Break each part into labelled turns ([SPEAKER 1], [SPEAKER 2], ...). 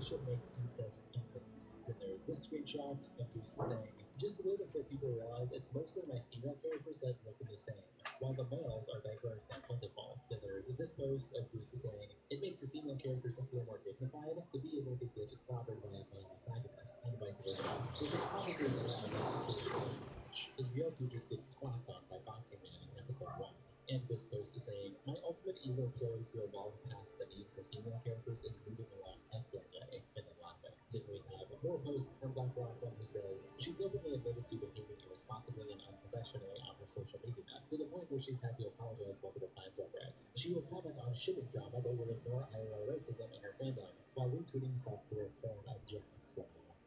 [SPEAKER 1] this should make incest incense. Then there's this screenshot of Goose saying, just wait until people realize it's mostly my female characters that look the same, while the males are diverse and plentiful. Then there's this post of Goose saying, it makes the female characters feel more dignified to be able to get clobbered by a male antagonist, and vice versa. Which is probably why I don't particularly this much, is Ryoku just gets clocked on by Boxing Man in episode 1. And this post is saying, my ultimate evil ploy to evolve past the need for female characters is moving along excellently, and then laughing. Then we have more posts from Black Blossom who says, she's openly admitted to behaving irresponsibly and unprofessionally on her social media, to the point where she's had to apologize multiple times over it. She will comment on shipping drama but will ignore IRL racism in her fandom, while retweeting software porn of Jax.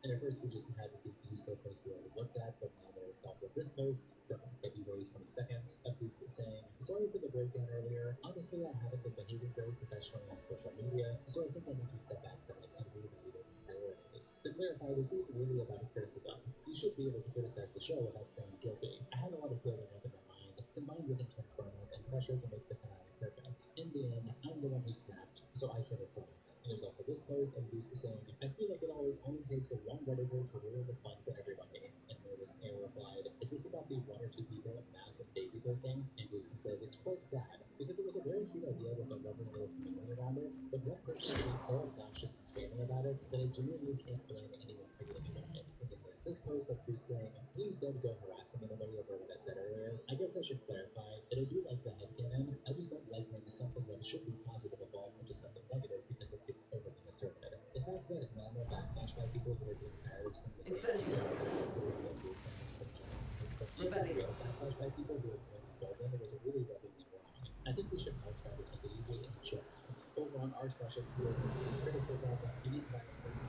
[SPEAKER 1] And at first we just had the useful post we already looked at, but now there's also this post from February 22nd of Goose saying, sorry for the breakdown earlier. Honestly, I haven't been behaving very professionally on social media, so I think I need to step back from it and reevaluate my priorities. To clarify, this isn't really about a criticism. You should be able to criticize the show without feeling guilty. I had a lot of building up in my mind, combined with intense burnout and pressure to make the finale perfect. In the end, I'm the one who snapped, so I should reflect. And there's also this post of Goose saying, I feel like it always only takes a one Redditor to ruin the fun for everybody. And Nervous Air replied, is this about the one or two people of Mass and Daisy posting? And Goose says, it's quite sad, because it was a very cute idea with a lovely little community around it, but one person is being so obnoxious and spamming about it that I genuinely can't blame anyone for getting annoyed. And then there's this post of Goose saying, please don't go harassing anybody over what I said earlier. I guess I should clarify that I do like the headcanon. I just don't like when something that should be positive evolves into something negative because it gets overly asserted. The fact that normal backlash by people who are being tired of seeing the same backlash by people who are feeling golden was really rubbing me wrong. I think we should all try to take it easy and chill out. Over on r/x2, we see criticism, unique violence,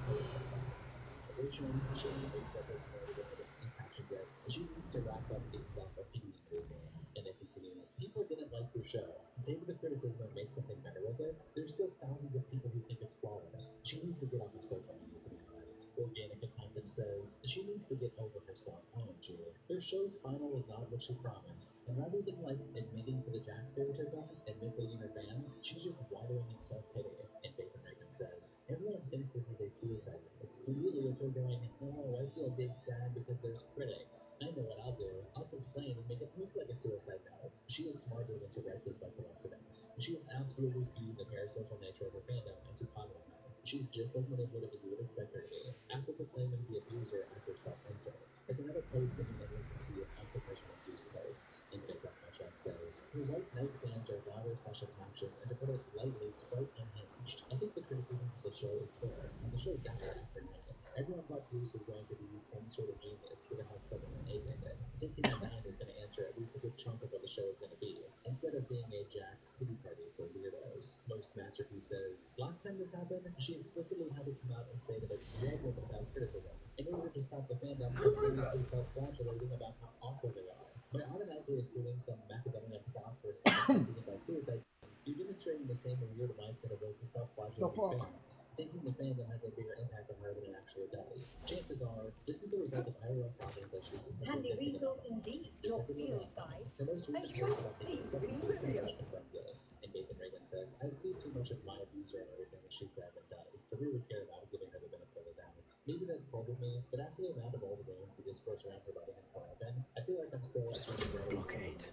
[SPEAKER 1] situation, showing the suffers motivated and captions it. She needs to wrap up a self-opinion routine. And they continue, people didn't like your show. Take the criticism and make something better with it. There's still thousands of people who think it's flawless. She needs to get off of social media, to be honest. Organic Content says she needs to get over herself. OMG. Her show's final was not what she promised. And rather than admitting to the Jax favoritism and misleading her fans, she's just wallowing in self-pity. And Bacon Reagan says, everyone thinks this is a suicide note. But really it's her going, oh, I feel big sad because there's critics. I know what I'll do. I'll complain and make it look like a suicide note. She is smarter than to write this by coincidence. She is absolutely feeding the parasocial nature of her fandom into coddling her. She's just as manipulative as you would expect her to be, after proclaiming the abuser as her self-insert. It's another post in the endless sea of unprofessional abuse posts. And Big Up My Chest says, her white knight fans are louder/obnoxious, and to put it lightly, quite unhinged. I think the criticism of the show is fair, and the show got it after 9. Everyone thought Bruce was going to be some sort of genius, given how 7 and 8 ended. Thinking that 9 is going to answer at least a good chunk of what the show is going to be, instead of being a Jax pity party for weirdos. Most Masterpiece says, last time this happened, she explicitly had to come out and say that it wasn't about criticism, in order to stop the fandom from previously self-flagellating about how awful they are. By automatically assuming some Macedonian plot for criticism by suicide, you're demonstrating the same weird mindset of those self-flagellating fans, thinking the fandom has a bigger impact on her than it actually does. Chances are, this is the result of IRL problems that she's
[SPEAKER 2] Handy resource indeed. Your field guide.
[SPEAKER 1] the most recent post about the acceptances pretty much confirms this. And Nathan Reagan says, I see too much of my abuser in everything that she says and does to really care about giving her the benefit of the doubt. Maybe that's bold of me, but after the amount of old names the discourse around her writing has torn open, I feel like I'm still at the
[SPEAKER 3] Blockade.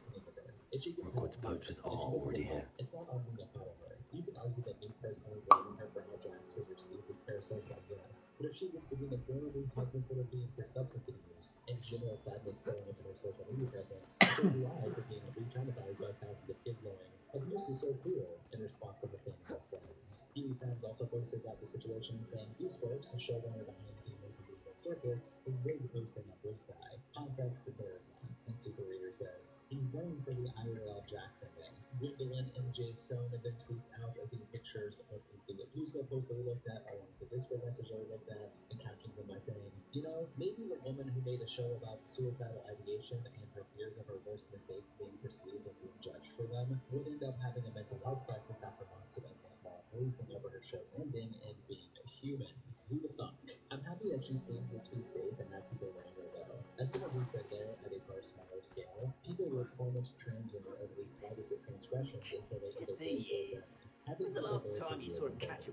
[SPEAKER 1] If she gets
[SPEAKER 3] Reports poachers are already here.
[SPEAKER 1] it's not arguing to follow her. You can argue that me personally blaming her for how Jax was received as parasocial, yes. But if she gets to be an adorably helpless little being for substance abuse and general sadness spilling into her social media presence, so do I for being re-traumatized by thousands of kids going, abuse is so cool, in response to the thing most flags. Kiwi Fans also posted about the situation saying Goose Works, a showrunner behind Demons and Visual Circus, is big posting on Blue Sky. Context the comparison. And Super Reader says, he's going for the IRL Jackson thing. Gwendolyn MJ Stone then tweets out the pictures of the Blue Sky post that we looked at, along with the Discord message that we looked at, and captions them by saying, you know, maybe the woman who made a show about suicidal ideation and her fears of her worst mistakes being perceived and being judged for them would end up having a mental health crisis after months of endless policing over her show's ending and being a human. Who'da thunk? I'm happy that she seems to be safe and have people around her though. As someone who's been there at a far smaller scale, people will torment trans when they're overly slightest of transgressions until they either
[SPEAKER 4] Yes, he is. When's the last time you saw him catch a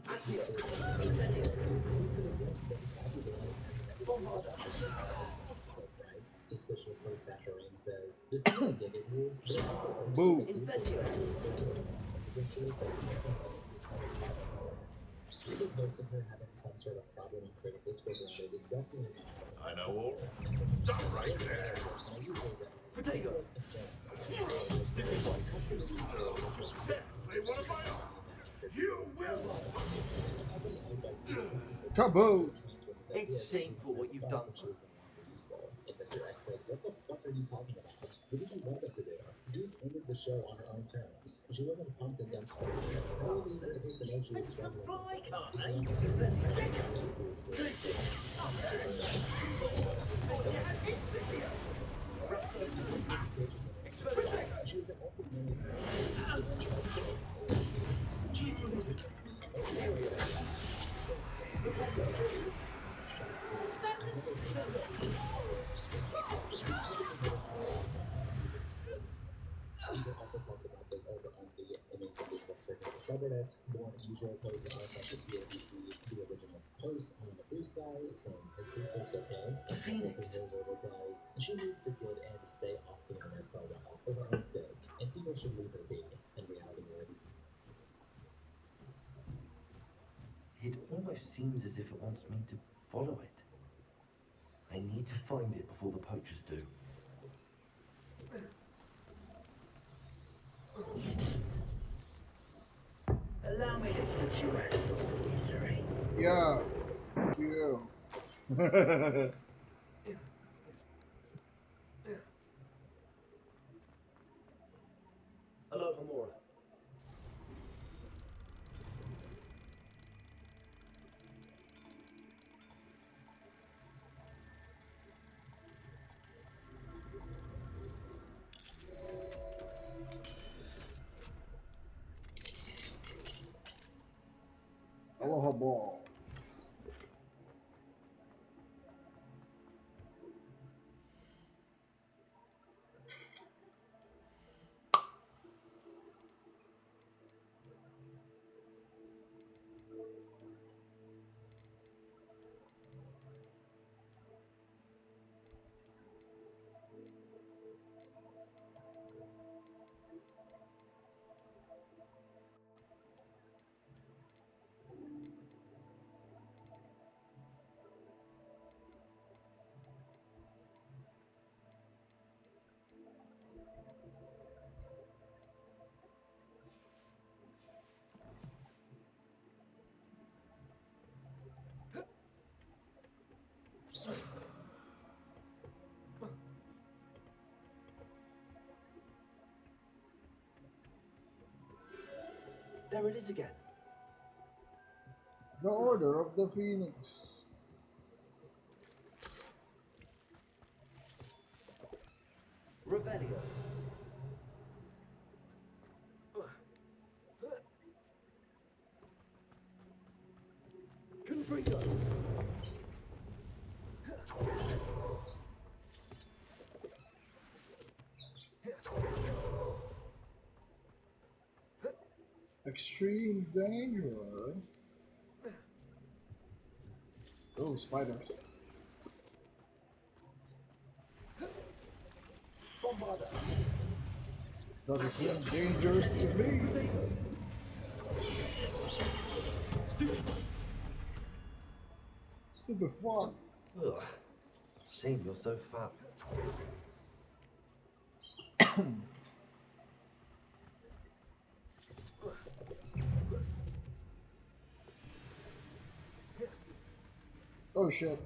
[SPEAKER 1] says right. Suspiciously, Sasharing says, this is a gig at you, but it also hurts
[SPEAKER 4] Boo.
[SPEAKER 1] that these are the shows that nothing else is satisfying. People posting her having some sort of problem and creating Discord around it is definitely not
[SPEAKER 5] I know all. Stop right there.
[SPEAKER 1] Potato. Was concerned.
[SPEAKER 5] Yes, they want to buy off. You will.
[SPEAKER 4] Kaboom!
[SPEAKER 3] It's shameful what you've done.
[SPEAKER 1] And Mr. X says, what the fuck are you talking about? What did you want them to do? Goose ended the show on her own terms. She wasn't pumped and dumped. Probably even supposed to know she was struggling. She was an People also talked about this over on the Amazing Visual Services subreddit. More usual posts are such as TABC, the original post on the Blue Sky, saying his Goose looks okay.
[SPEAKER 3] The Phoenix.
[SPEAKER 1] His replies, she needs to get and stay off the internet for a while for her own sake, and people should leave her be. In reality,
[SPEAKER 3] It almost seems as if it wants me to follow it. I need to find it before the poachers do. Allow me to put you out of your misery.
[SPEAKER 4] Yeah. Fuck you.
[SPEAKER 3] Hello, Amora.
[SPEAKER 4] Aloha ball.
[SPEAKER 3] There it is again.
[SPEAKER 4] The Order of the Phoenix.
[SPEAKER 3] Revelio. Confringo.
[SPEAKER 4] Extreme danger. Oh, spiders. Doesn't seem dangerous to me. Stupid fuck.
[SPEAKER 3] Ugh. Shame you're so fat.
[SPEAKER 4] Oh shit.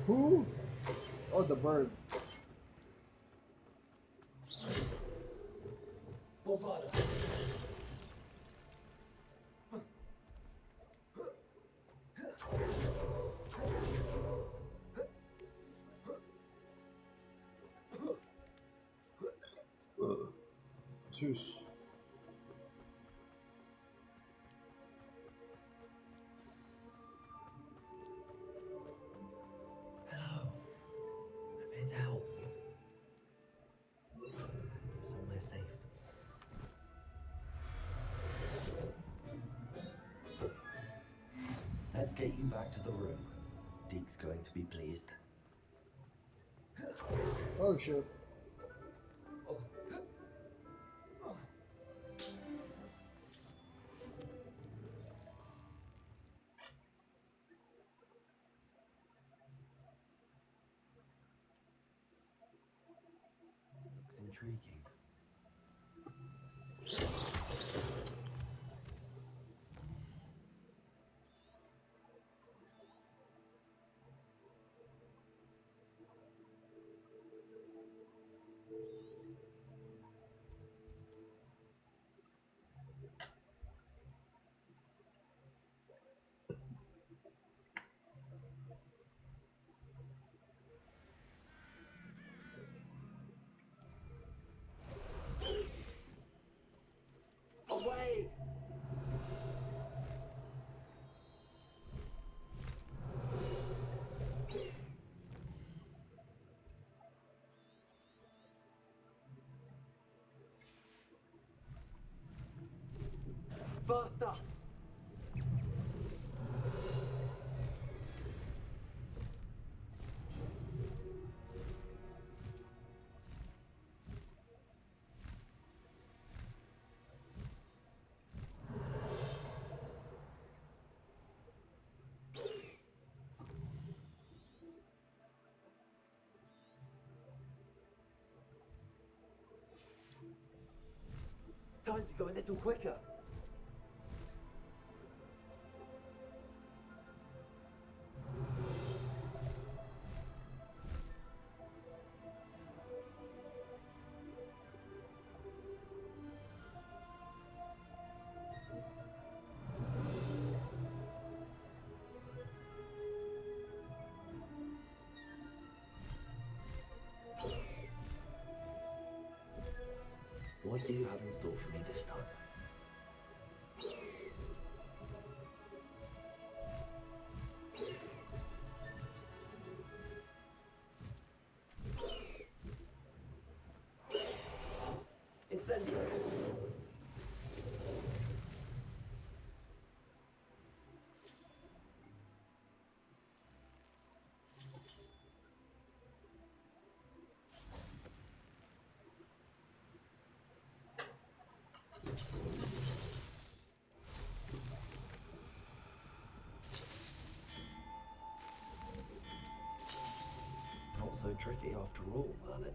[SPEAKER 4] Who? Oh, the bird. Zeus.
[SPEAKER 3] Hello. I'm here to help. Somewhere safe. Let's get you back to the room. Deke's going to be pleased.
[SPEAKER 4] Oh shit.
[SPEAKER 3] Looks intriguing. Away! Faster! Time to go a little quicker. What do you have in store for me this time? Incendio! Not so tricky after all, Merlin.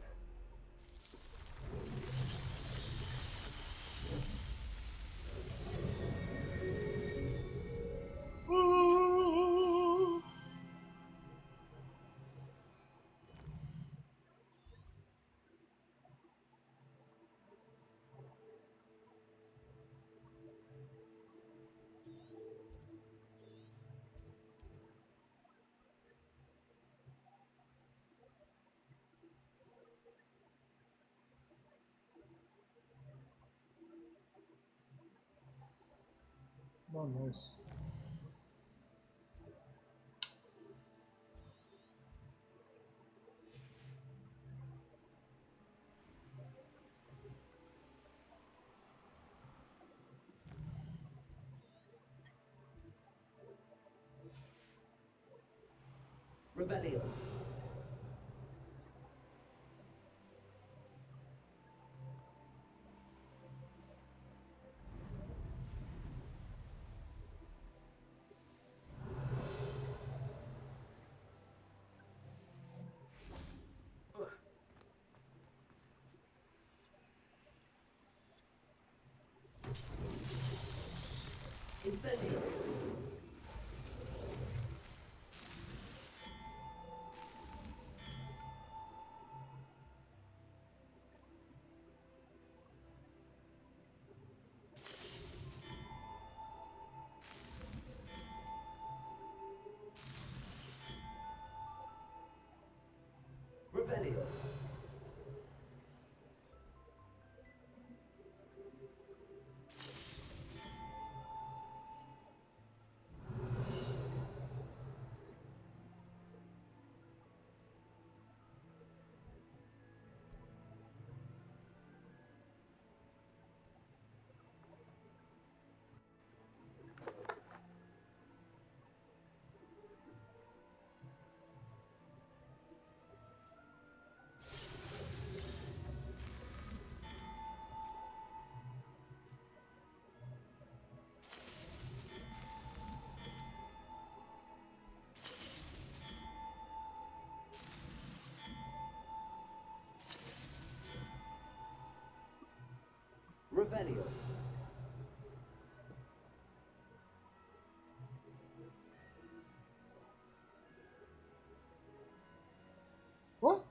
[SPEAKER 4] Oh, nice.
[SPEAKER 3] Revelio. Incendio. Revelio. Revelio.
[SPEAKER 4] What?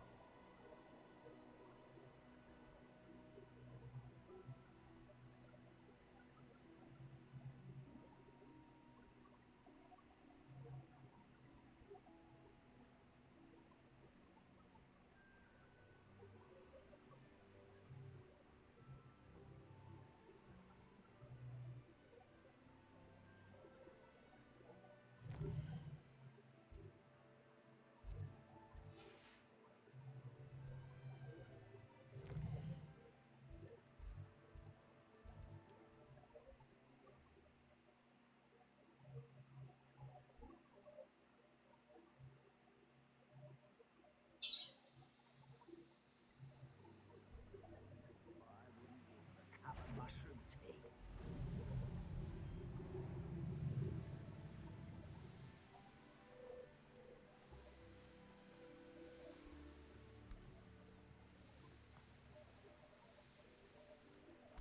[SPEAKER 3] Have a mushroom tea.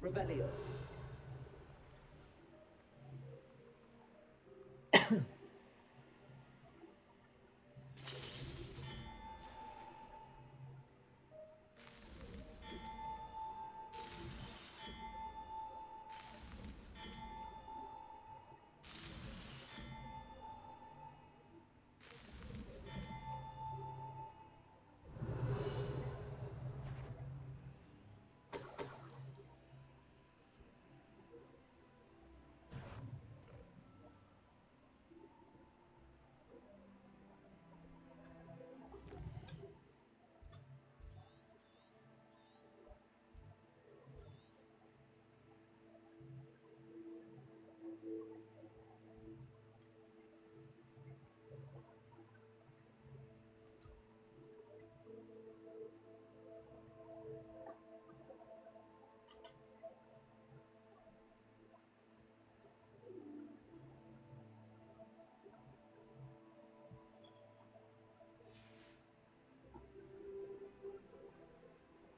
[SPEAKER 3] Revelio.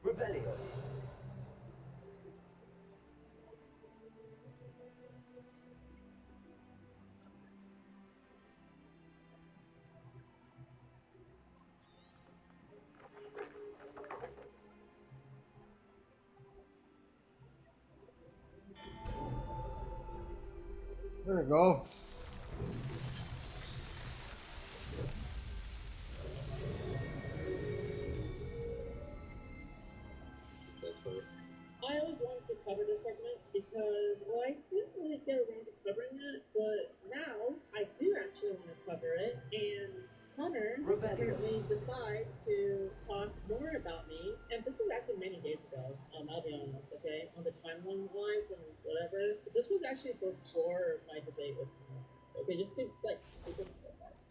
[SPEAKER 3] Revelio.
[SPEAKER 4] There you go.
[SPEAKER 1] Says for
[SPEAKER 6] I always wanted to cover this segment because, well, I didn't really get around to covering it, but now I do actually want to cover it, and Connor apparently decides to talk more about me, and this was actually many days ago, I'll be honest, okay, on the timeline-wise and whatever, but this was actually before my debate with Connor. Okay, just think, like,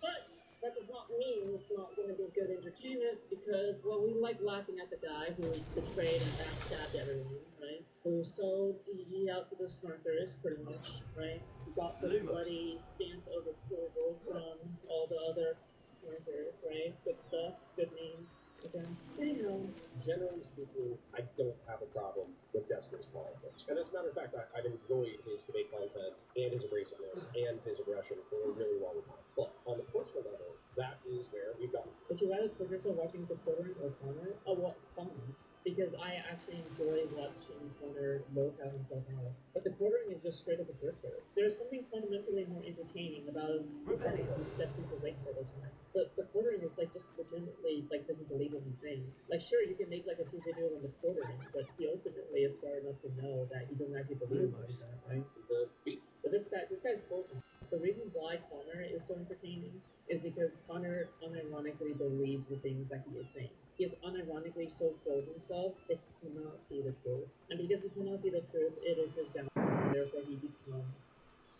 [SPEAKER 6] but that does not mean it's not going to be good entertainment because, well, we like laughing at the guy who betrayed and backstabbed everyone, right? Who sold DG out to the snarkers, pretty much, right? Who got the bloody stamp of approval from all the other snarkers, right? Good stuff, good names, okay? Anyhow,
[SPEAKER 7] Generally speaking, I don't have a problem with Destiny's politics. And as a matter of fact, I've enjoyed his debate content and his abrasiveness and his aggression for a really long time. But on the personal level, that is where we've gotten.
[SPEAKER 6] would you rather torture yourself watching the Connor or Connor? Oh, what? Connor. Because I actually enjoy watching Connor low-cal himself out. the quartering is just straight up a grifter. There's something fundamentally more entertaining about someone who steps into lakes all the time. But the quartering is like just legitimately like doesn't believe what he's saying. Like sure you can make like a full video on the quartering, but he ultimately is smart enough to know that he doesn't actually believe what he's saying, right?
[SPEAKER 7] It's a beef.
[SPEAKER 6] But this guy's full. The reason why Connor is so entertaining is because Connor unironically believes the things that he is saying. He is unironically so full of himself that he cannot see the truth. And because he cannot see the truth, it is his downfall. Therefore, he becomes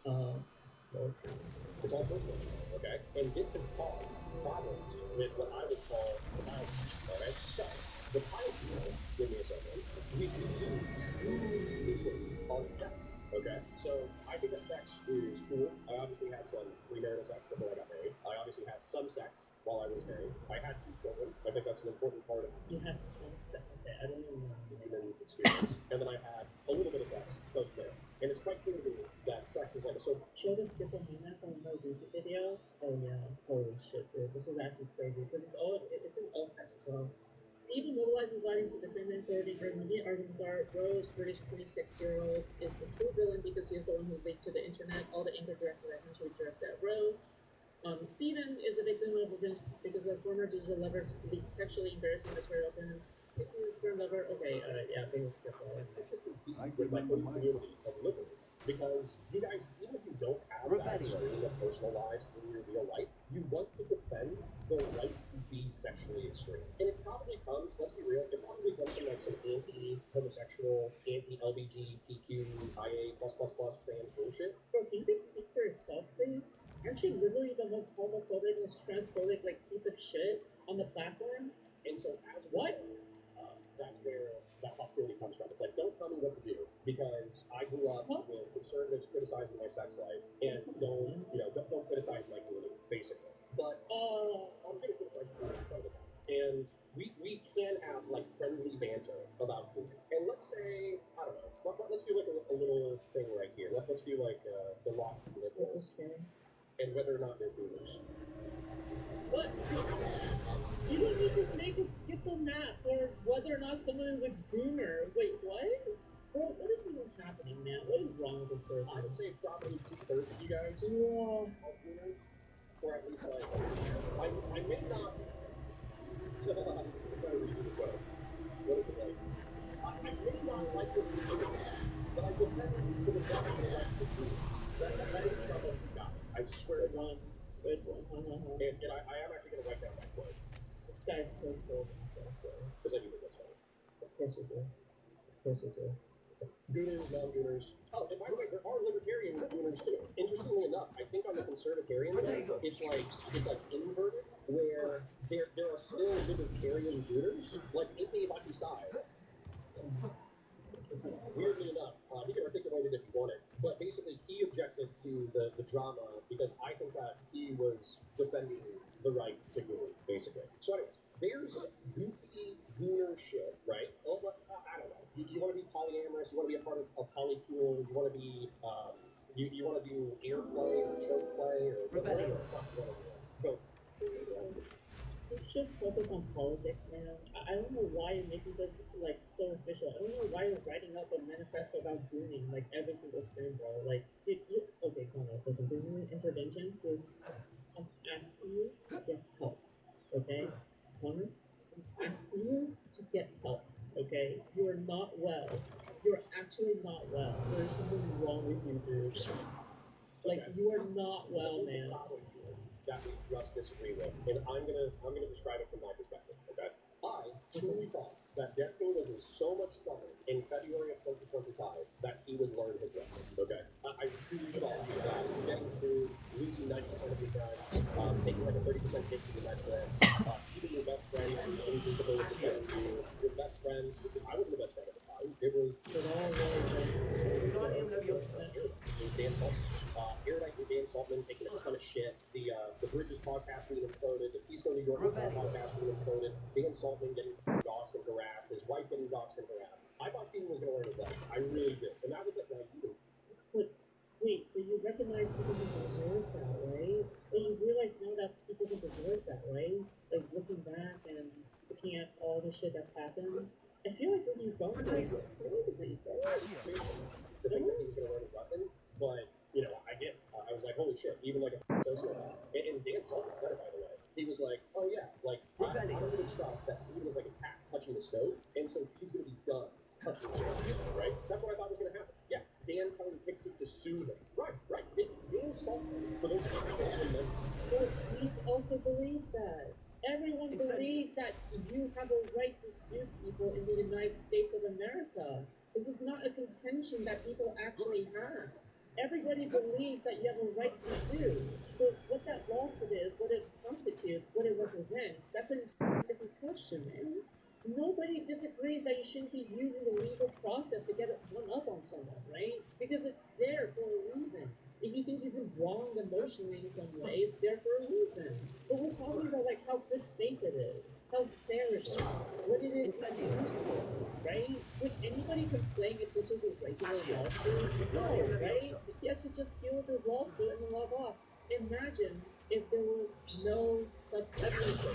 [SPEAKER 6] more true.
[SPEAKER 7] It's all personal, okay? And this has caused problems with what I would call the pilot. Alright? So, the pilot people, give me a second, we do truly exclusively on sex, okay? So, I think that sex is cool. I obviously had some premarital sex before I got married. I obviously had some sex while I was married. I had 2 children. I think that's an important part of
[SPEAKER 6] You had some sex. Okay, I don't even know.
[SPEAKER 7] the human experience. And then I had a little bit of sex post-marriage. And it's quite clear to me that sex is like a so
[SPEAKER 6] Show the schizophrenia from the recent video. Oh yeah, holy shit, dude. This is actually crazy because it's in all caps as well. Stephen mobilizes audience to defend the authority. Her immediate arguments are Rose, British 26-year-old, is the true villain because he is the one who leaked to the internet. All the anger directed at him should be directed at Rose. Stephen is a victim of revenge because their former digital lover leaked sexually embarrassing material to him. It's a sperm lover. Okay, yeah, I think it's skip all that.
[SPEAKER 7] with my whole community of liberals. Because you guys, even if you don't have that extreme of personal lives in your real life, you want to defend the right to be sexually extreme. And it probably comes, let's be real, it probably comes from like some anti-homosexual, anti-LGBTQIA+++ trans bullshit.
[SPEAKER 6] Bro, can you just speak for yourself, please? Aren't you literally the most homophobic, most transphobic, like, piece of shit on the platform?
[SPEAKER 7] And so as
[SPEAKER 6] What?
[SPEAKER 7] that's where that hostility comes from. It's like, don't tell me what to do because I grew up with conservatives criticizing my sex life and don't criticize my community, basically. But I'm gonna criticize community some of the time. And we can have like friendly banter about community. And let's say, I don't know, let's do like a little thing right here. Let's do like the lock liberals and whether or not they're boomers.
[SPEAKER 6] What? You don't need to make a schizo map for whether or not someone is a gooner. Wait, what? Bro, what is even happening, man? What is wrong with this person?
[SPEAKER 7] I would say probably 2/3 of you guys are boomers, or at least like I may not. What is it like? I may not like what you're doing, but I defend to the death of the right to do. That is some of you guys. I swear to God.
[SPEAKER 6] Good one.
[SPEAKER 7] And I am actually gonna write down that quote.
[SPEAKER 6] This guy's so full of himself, bro.
[SPEAKER 7] Because I do think that's funny.
[SPEAKER 6] Of course you do. Of course you do.
[SPEAKER 7] Gooners, non-gooners. Oh, and by the way, there are libertarian gooners too. Interestingly enough, I think on the conservatarian thing, it's like inverted, where there are still libertarian gooners, like aka Batusai. Weirdly enough, he can articulate it if he wanted, but basically he objected to the drama because I think that he was defending the right to goon, basically. So anyways, there's goofy gooner shit, right? Well, I don't know. You want to be polyamorous, you want to be a part of a polypool, you want to be, you want to do airplay or choke play or whatever the fuck you want to do. Go.
[SPEAKER 6] Let's just focus on politics, man. I don't know why you're making this like so official. I don't know why you're writing up a manifesto about gooning like every single stream, bro. Like, dude, okay, Connor, listen, this is an intervention. I'm asking you to get help, okay? Connor, I'm asking you to get help, okay? You are not well. You're actually not well. There's something wrong with you, dude. Like, you are not well, man.
[SPEAKER 7] That we just disagree with, and I'm gonna describe it from my perspective. Okay, I truly thought that Destiny was in so much trouble in February of 2025 that he would learn his lesson. Okay, I truly thought that getting sued, losing 90% of your friends, taking like a 30% hit to your metrics, even your best friend incapable of defending you, your best friends. I wasn't the best friend at the time. It was Dan Saltman. Erudite and Dan Saltman taking a ton of shit. The Bridges podcast being imploded. The Keystone New York podcast being imploded. Dan Saltman getting doxxed and harassed. His wife getting doxxed and harassed. I thought Steven was going to learn his lesson. I really did. And that was at like,
[SPEAKER 6] But you recognize he doesn't deserve that, right? But you realize now that he doesn't deserve that, right? Like looking back and looking at all the shit that's happened, I feel like what he's going through is crazy, bro.
[SPEAKER 7] to think that he was going to learn his lesson. But, I get, I was like, holy shit, even like a sociopath. And Dan Sullivan said it, by the way. He was like, oh yeah, like, I'm going to trust that Steven is like a cat touching the stove, and so he's going to be done touching the stove, right? That's what I thought was going to happen. Yeah, Dan telling Pixie to sue him. Right. Dan Sullivan, for those of you who don't remember.
[SPEAKER 6] So Deeds also believes that. Everyone believes that you have a right to sue people in the United States of America. This is not a contention that people actually have. Everybody believes that you have a right to sue. But what that lawsuit is, what it constitutes, what it represents, that's an entirely different question, man. Nobody disagrees that you shouldn't be using the legal process to get one up on someone, right? Because it's there for a reason. If you think you've been wronged emotionally in some way, it's there for a reason. But we're talking about like how good faith it is, how fair it is, what it is used for, right? Would anybody complain if this was a regular lawsuit? No, right? He has to just deal with his lawsuit and then log off. Imagine if there was no Substack.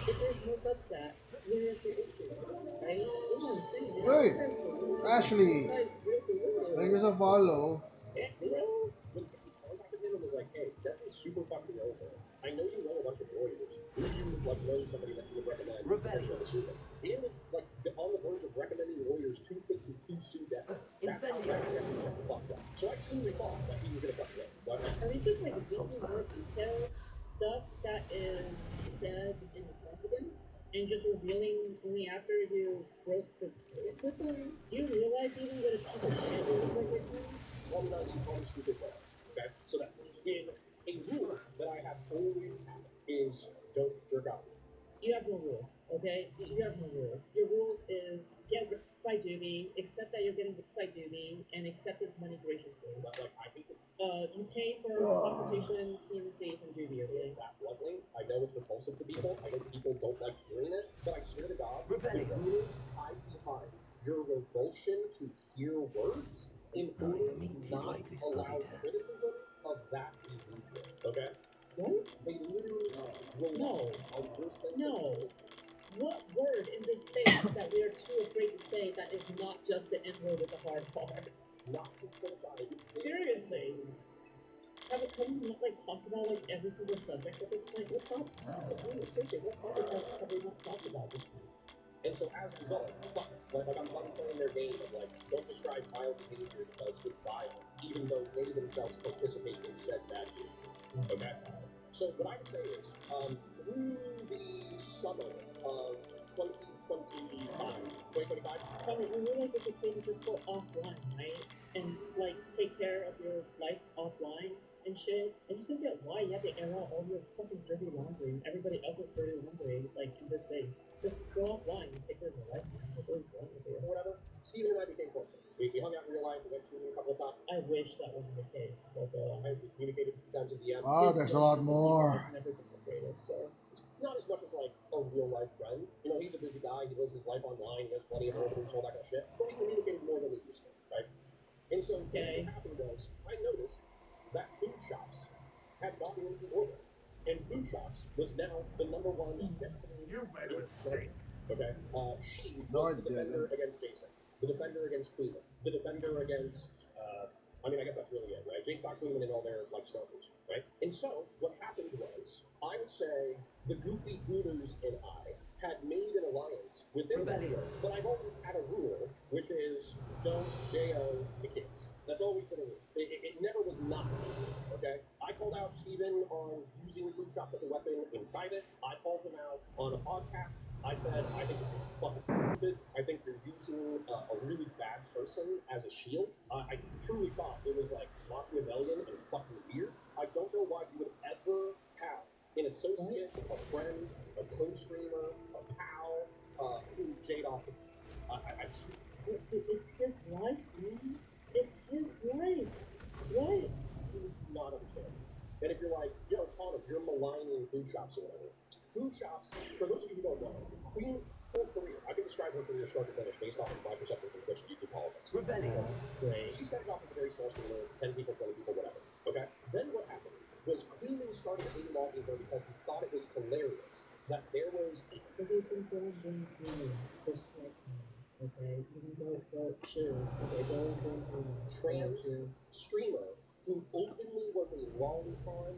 [SPEAKER 6] If there's no Substack, where is the issue, right? That's what I'm saying. Man.
[SPEAKER 4] Wait,
[SPEAKER 6] This guy's delusional.
[SPEAKER 4] Ashley,
[SPEAKER 6] This guy's real delusional.
[SPEAKER 4] thank you for follow.
[SPEAKER 6] Yeah, bro.
[SPEAKER 7] When Pixie contacted him and was like, hey, Destiny's super fucking over. I know you know a bunch of lawyers. Do you, like, know somebody that you would recommend potentially sue them? Dan was, like, on the verge of recommending lawyers to Pixie to sue Destiny. That's how bad Destiny had fucked up. So I truly thought that he was going to fuck it up. But
[SPEAKER 6] Are these just like reading more details, stuff that is said in confidence, and just revealing only after you broke the bridge with them? Do you realize even what a piece of shit you look like right now?
[SPEAKER 7] well, not the only stupid way. Okay? So that in a rule that I have always had is don't jerk off.
[SPEAKER 6] You have no rules, okay? You have no rules. Your rules is get ripped by Doobie, accept that you're getting ripped by Doobie, and accept his money graciously.
[SPEAKER 7] But, like, I think this
[SPEAKER 6] You pay for consultation CNC from Doobie, okay?
[SPEAKER 7] that bluntly. I know it's repulsive to people. I know people don't like hearing it. But I swear to God, the
[SPEAKER 3] Rebellion.
[SPEAKER 7] rules hide behind your revulsion to hear words in
[SPEAKER 3] No,
[SPEAKER 7] order
[SPEAKER 3] I mean,
[SPEAKER 7] to
[SPEAKER 3] he's
[SPEAKER 7] not
[SPEAKER 3] likely
[SPEAKER 7] allow
[SPEAKER 3] studied her.
[SPEAKER 7] criticism of that behavior. Okay?
[SPEAKER 6] What?
[SPEAKER 7] They literally rely
[SPEAKER 6] No.
[SPEAKER 7] on your sense
[SPEAKER 6] No.
[SPEAKER 7] of decency.
[SPEAKER 6] What word in this space that we are too afraid to say that is not just the N-word with the hard R?
[SPEAKER 7] Not to criticize.
[SPEAKER 6] Seriously. Have we not like talked about like every single subject at this point? What topic? Seriously, what topic have we not talked about at this point?
[SPEAKER 7] And so as a result, fuck it. Like I'm playing their game of like, don't describe vile behavior because it's vile, even though they themselves participate in said bad behavior. Okay? So what I would say is, through the summer of 2025,
[SPEAKER 6] I mean, you realize it's okay to just go offline, right? And like take care of your life offline and shit. I just don't get why you have to air out all your fucking dirty laundry, everybody else's dirty laundry, like in this space. Just go offline and take care of your life, man. Like, what is wrong with you?
[SPEAKER 7] or whatever, Steven and I became closer. We hung out in real life, we went shooting a couple of times.
[SPEAKER 6] I wish that wasn't the case, but
[SPEAKER 7] We communicated a few times in DM.
[SPEAKER 4] There's a lot more.
[SPEAKER 6] Has never been the greatest, so.
[SPEAKER 7] Not as much as like a real life friend. You know, he's a busy guy, he lives his life online, he has plenty of homes, all that kind of shit. But we communicated more than we used to, right? And so
[SPEAKER 6] Okay.
[SPEAKER 7] what happened was, I noticed that food shops had gotten into order. And food shops was now the number one destiny
[SPEAKER 5] You made a
[SPEAKER 7] in
[SPEAKER 5] mistake.
[SPEAKER 7] Okay? She
[SPEAKER 4] No,
[SPEAKER 7] was
[SPEAKER 4] I
[SPEAKER 7] the defender
[SPEAKER 4] didn't.
[SPEAKER 7] against Jason, the defender against Cleveland, the defender against, I mean, I guess that's really it, right? J-Stock, Cleveland, and all their, like, stalkers, right? And so, what happened was, I would say, the Goofy Hooters and I had made an alliance within that
[SPEAKER 3] Rebellion.
[SPEAKER 7] show, but I've always had a rule, which is, don't J.O. to kids. That's always been a rule. It never was not a rule, okay? I called out Steven on using food shops as a weapon in private. I called him out on a podcast. I said, I think this is fucking stupid. I think you're using a really bad person as a shield. I truly thought it was like Machiavellian and fucking weird. I don't know why you would ever have an associate, a friend, a co-streamer, a pal, who Jade off.
[SPEAKER 6] Dude, it's his life, man. It's his life. What?
[SPEAKER 7] Not understand this. And if you're like, yo, Connor, you're maligning food shops or whatever. Food shops, for those of you who don't know, Queen, her career, I can describe her career start to finish based off of my perception from Twitch and YouTube politics.
[SPEAKER 3] Rebellion.
[SPEAKER 6] Great.
[SPEAKER 7] She started off as a very small streamer, 10 people, 20 people, whatever. Okay? Then what happened was Cleveland started hating her because he thought it was hilarious that there was a
[SPEAKER 6] Everything going for Smith. Okay, you can go, sure. Okay, go.
[SPEAKER 7] Trans
[SPEAKER 6] Sure.
[SPEAKER 7] streamer who openly was a lolicon.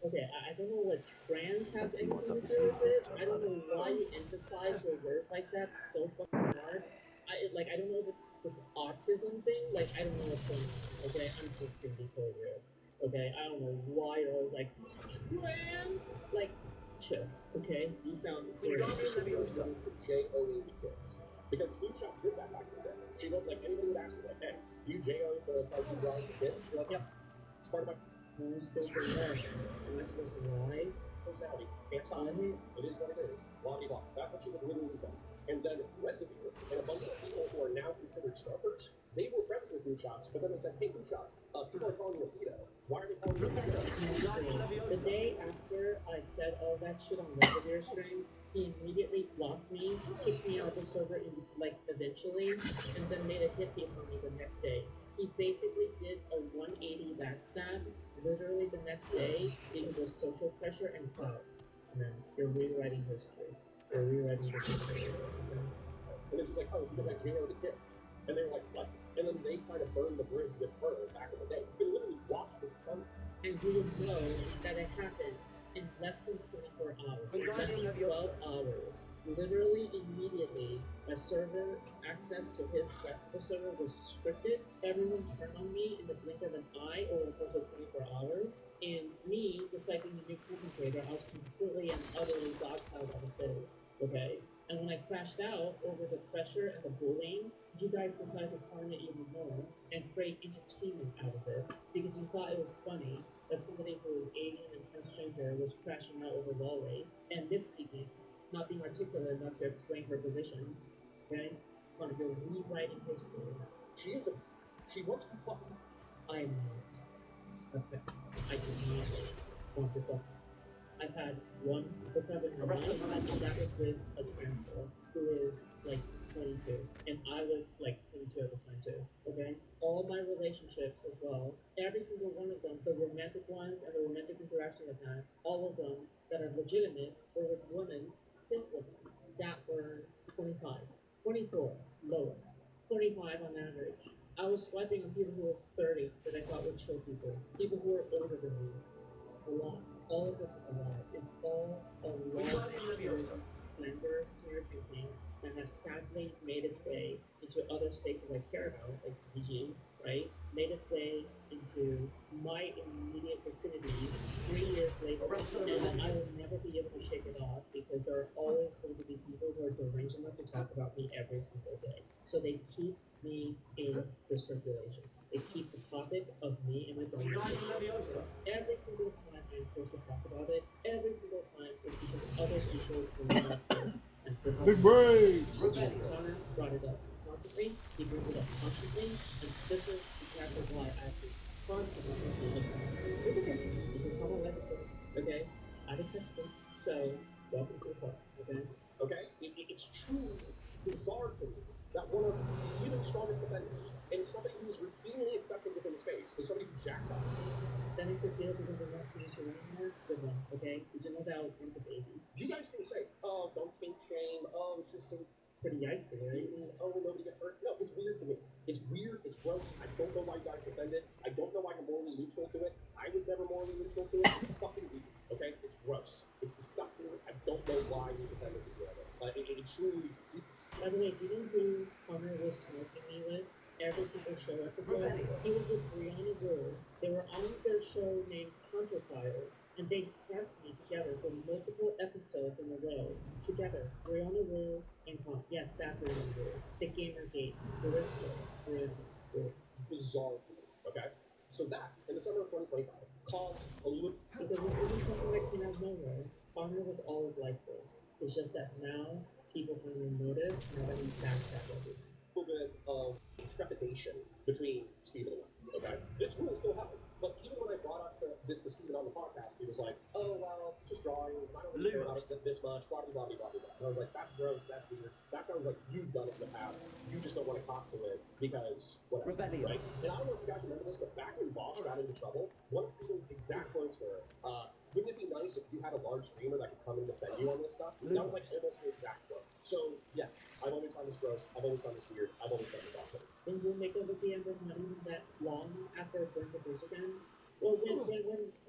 [SPEAKER 6] Okay, I don't know what trans has
[SPEAKER 3] Let's see what's
[SPEAKER 6] anything
[SPEAKER 3] up
[SPEAKER 6] to
[SPEAKER 3] your
[SPEAKER 6] do
[SPEAKER 3] sleeve
[SPEAKER 6] with
[SPEAKER 3] this
[SPEAKER 6] it.
[SPEAKER 3] time,
[SPEAKER 6] I don't know
[SPEAKER 3] Merlin.
[SPEAKER 6] why you emphasize your words like that so fucking hard. I don't know if it's this autism thing. Like, I don't know what's going on. Okay, I'm just gonna be totally real. Okay, I don't know why you're always like trans. Like, chill. Okay, you sound
[SPEAKER 7] You
[SPEAKER 6] great.
[SPEAKER 7] got me to the J-O-E kids. Because food shops did that back in the day. She looked like anybody would ask her, like, hey, you J-O to party drawings of kids? She'd be like, yep. It's part of my
[SPEAKER 6] I'm still saying yes. Am I supposed to lie?
[SPEAKER 7] personality. Can't stop it. It is what it is. Blah, blah, blah. That's what she would literally say. And then Reservoir and a bunch of people who are now considered stalkers, they were friends with food shops, but then they said, hey, food shops, people are calling you a pedo. Why are they calling you a pedo?
[SPEAKER 6] The day after I said all that shit on Reservoir stream, he immediately blocked me, kicked me out of the server, eventually, and then made a hit piece on me the next day. He basically did a 180 backstab literally the next day because of social pressure and clout. Man, you're rewriting history. You're rewriting this history.
[SPEAKER 7] And then she's like, oh, it's because I J-O the kids. And they were like, what? And then they kind of burned the bridge with her back in the day. You can literally watch this come.
[SPEAKER 6] And you would know that it happened in less than 24 hours, in less than 12 hours. Literally immediately, my server access to his festival server was restricted. Everyone turned on me in the blink of an eye over the course of 24 hours. And me, despite being a new content creator, I was completely and utterly dogpiled on his face. Okay? And when I crashed out over the pressure and the bullying, you guys decided to farm it even more and create entertainment out of it because you thought it was funny that somebody who was Asian and transgender was crashing out over wall rape and misspeaking, not being articulate enough to explain her position. Okay? Connor, you're rewriting history.
[SPEAKER 7] She wants to fuck.
[SPEAKER 6] I'm not. Okay. I do not want to fuck. I've had one hookup in my life, and that was with a trans girl who is like 22, and I was like 22 at the time too. Okay, all of my relationships as well, every single one of them, the romantic ones and the romantic interaction I've had, all of them that are legitimate were with women, cis women that were 25, 24 lowest, 25 on average. I was swiping on people who were 30 that I thought were chill people who were older than me. This is a lot. All of this is a lie. It's all a lie and slander, smear thinking, and has sadly made its way into other spaces I care about, like PG, right? Made its way into my immediate vicinity 3 years later, and I will never be able to shake it off because there are always going to be people who are deranged enough to talk about me every single day. So they keep me in the circulation. They keep the topic of me and my dominance. So every single time I'm forced to talk about it, every single time is because other people bring it up first. And this
[SPEAKER 4] Big
[SPEAKER 6] is
[SPEAKER 4] brains!
[SPEAKER 6] because Connor brought it up constantly, he brings it up constantly, and this is exactly why I have to constantly bring it up. It's okay. It's just how my life is going. Okay? I've accepted it. So, welcome to the club. Okay?
[SPEAKER 7] Okay? It's truly bizarre to me that one of Steven's strongest defenders and somebody who's routinely accepted within the space is somebody who jacks up.
[SPEAKER 6] That makes it feel because you're not 22 anymore. Good one, okay? Did you know that I was once a baby?
[SPEAKER 7] You guys can say, oh, don't kink shame, oh, it's just so
[SPEAKER 6] Pretty yikesy, right?
[SPEAKER 7] oh, nobody gets hurt. No, it's weird to me. It's weird, it's gross. I don't know why you guys defend it. I don't know why you're morally neutral to it. I was never morally neutral to it. It's fucking weird, okay? It's gross. It's disgusting. I don't know why you pretend this is normal. It truly...
[SPEAKER 6] By the way, do you know who Connor was smoking me with? Every single show episode. He was with Brianna Wood. They were on their show named Counterfire, and they sparked me together for multiple episodes in a row. Together, Brianna Wood and Connor. Yes, that Brianna Wood. The Gamergate. Brianna Wood.
[SPEAKER 7] It's bizarre to me, okay? So that, in the summer of 2025, caused a little...
[SPEAKER 6] Because this isn't something that came out of nowhere. Connor was always like this. It's just that now people finally notice now that he's backstabbing.
[SPEAKER 7] little bit of trepidation between Steven and I, okay? This will still happen. But even when I brought up this to Steven on the podcast, he was like, oh, well, it's just drawings, and I don't really care about it this much, blah, blah, blah, blah, blah. And I was like, that's gross, that's weird. That sounds like you've done it in the past. You just don't want to cop to it because whatever, right? And I don't know if you guys remember this, but back when Bosch got into trouble, one of Steven's exact words were, wouldn't it be nice if you had a large streamer that could come and defend you on this stuff? That was like almost the exact quote. So, yes, I've always found this gross, I've always found this weird, I've always found this awkward.
[SPEAKER 6] When you make over the end, not even that long after Burn the Bridge again. Well, when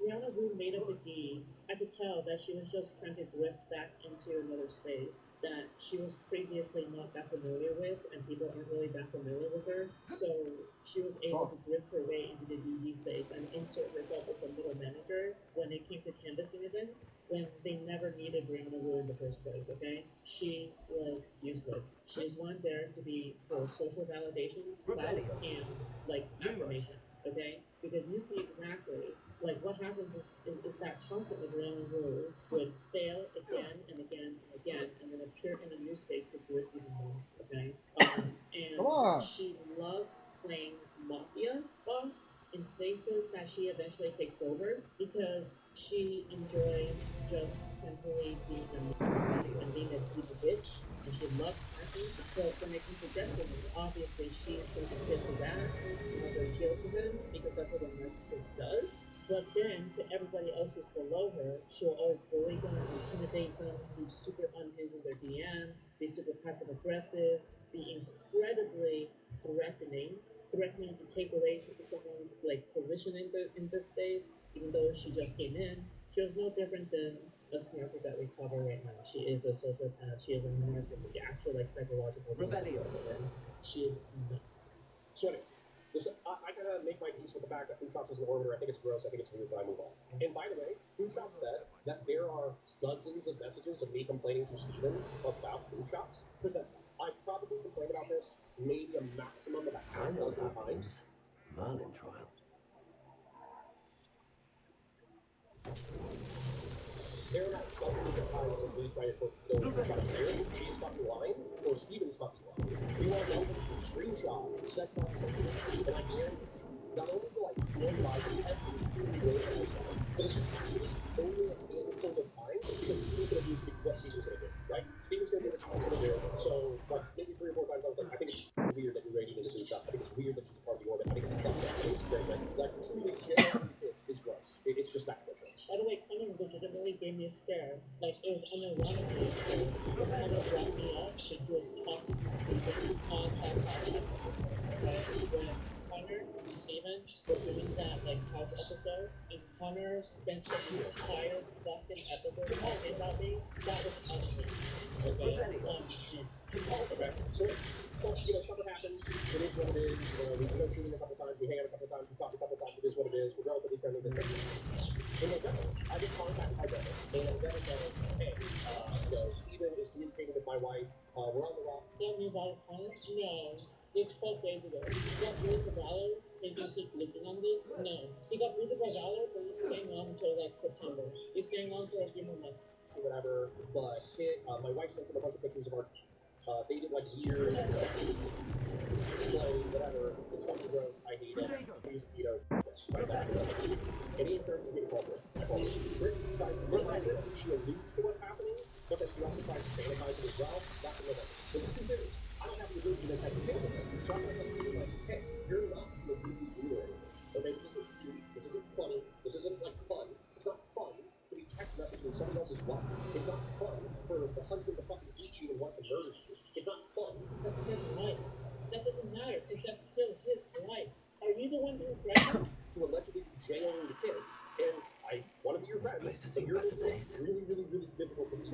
[SPEAKER 6] Rihanna Wu made up the D, I could tell that she was just trying to drift back into another space that she was previously not that familiar with, and people aren't really that familiar with her. So she was able to drift her way into the DG space and insert herself as the middle manager when it came to canvassing events, when they never needed Rihanna Wu in the first place, okay? She was useless. She's one there to be for social validation, clout, and, like, affirmation, okay? Because you see exactly, like, what happens is that constantly Rihanna Wu would fail again and again and again, and then appear in a new space to drift even more, okay?
[SPEAKER 4] Come on.
[SPEAKER 6] And she loves playing Mafia boss in spaces that she eventually takes over because she enjoys just simply being and being a people bitch, and she loves sniping. But when it comes to Destiny, obviously she's going to kiss his ass, never heel to him, because that's what a narcissist does. But then, to everybody else who's below her, she'll always bully them, intimidate them, be super unhinged with their DMs, be super passive aggressive, be incredibly threatening to take away someone's like position in this space, even though she just came in. She was no different than a snarker that we cover right now. She is a sociopath. She is a narcissist, the actual like psychological narcissist. She is nuts.
[SPEAKER 7] So anyway, I gotta make my peace with the fact that Food Shops is an orbiter. I think it's gross. I think it's weird, but I move on. And by the way, Food Shops said that there are dozens of messages of me complaining to Steven about Food Shops. Present. I've probably complained about this maybe a maximum of a half dozen times.
[SPEAKER 3] Merlin trial.
[SPEAKER 7] There are not dozens of times of me trying to fulfill Food Shops here. She's fucking lying, or Steven's fucking lying. You want to screenshot said conversations, and I guarantee you, not only will I stand by every single word that I say, but it's actually only a handful of times because Steven's going to do what Steven's going to do, right? Steven's going to do what Steven's going to do. So, like, maybe 3 or 4 times I was like, I think it's weird that you're raiding into Food Shops. I think it's weird that she's part of the orbit. I think it's fucked up. I think it's crazy. Like, truly, genuinely, it's gross. It's just that simple.
[SPEAKER 6] By the way, Connor legitimately gave me a scare. Like, it was unironically, when Connor brought me up, he was talking to Steven on that podcast. When Connor and Steven were doing that, like, couch episode, and Connor spent the entire fucking episode talking about me, that was unhinged. Okay?
[SPEAKER 7] Okay. So, you know, something happens. It is what it is. We go shooting a couple times. We hang out a couple times. We talk a couple times. It is what it is. We're relatively friendly. This in November, I get contacted by Devin, and Devin says, hey, you know, Steven is communicating with my wife. We're on the rock.
[SPEAKER 6] Tell me about Connor? No. It's 12 days ago. He got moved to Valor. They can keep looking on this? No. He got moved by Valor, but he's staying on until like September. He's staying on for a few more months.
[SPEAKER 7] Whatever, but my wife sent him a bunch of pictures of our dated like weird, sexy, play, whatever. It's fucking gross. I hate it. He's right back. And he encouraged me to call Brit. I call Brit. Tries to minimize it. She alludes to what's happening, but then she also tries to sanitize it as well. That's another. So this is it. I don't have the ability to make that decision. So I'm going to message you like, hey, you're not going to do it. Okay, this isn't cute. This isn't funny. This isn't like fun. It's not fun to be text messaging somebody else's wife. It's not fun for the husband to fucking beat you and want to murder you. It's not fun.
[SPEAKER 6] That's his life. That doesn't matter, because that's still his life. Are you the one who threatened
[SPEAKER 7] to allegedly be jailing the kids? And I want to be your friend, but you're really difficult to be.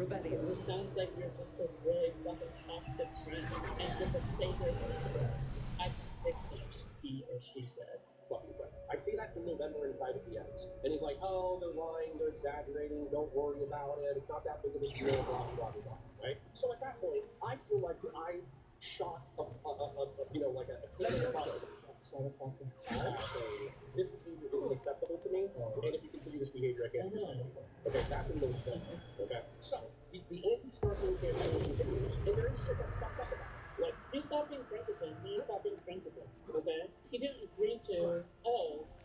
[SPEAKER 6] This sounds like you're just a really fucking toxic friend. And with the sake of friends, I can fix it, he or she said.
[SPEAKER 7] Fucking friend. I see that in November in private DMs. And he's like, oh, they're lying, they're exaggerating, don't worry about it, it's not that big of a deal, blah, blah, blah, right? So at that point, I feel like I shot a cannon across the this behavior isn't acceptable to me, and if you continue this behavior, I can't do it. Okay, that's in November. Okay, so the anti-stalking campaign continues, and there is shit that's fucked up about it.
[SPEAKER 6] Like, he stopped being friends with him. He stopped being friends with him. Okay? He didn't agree to,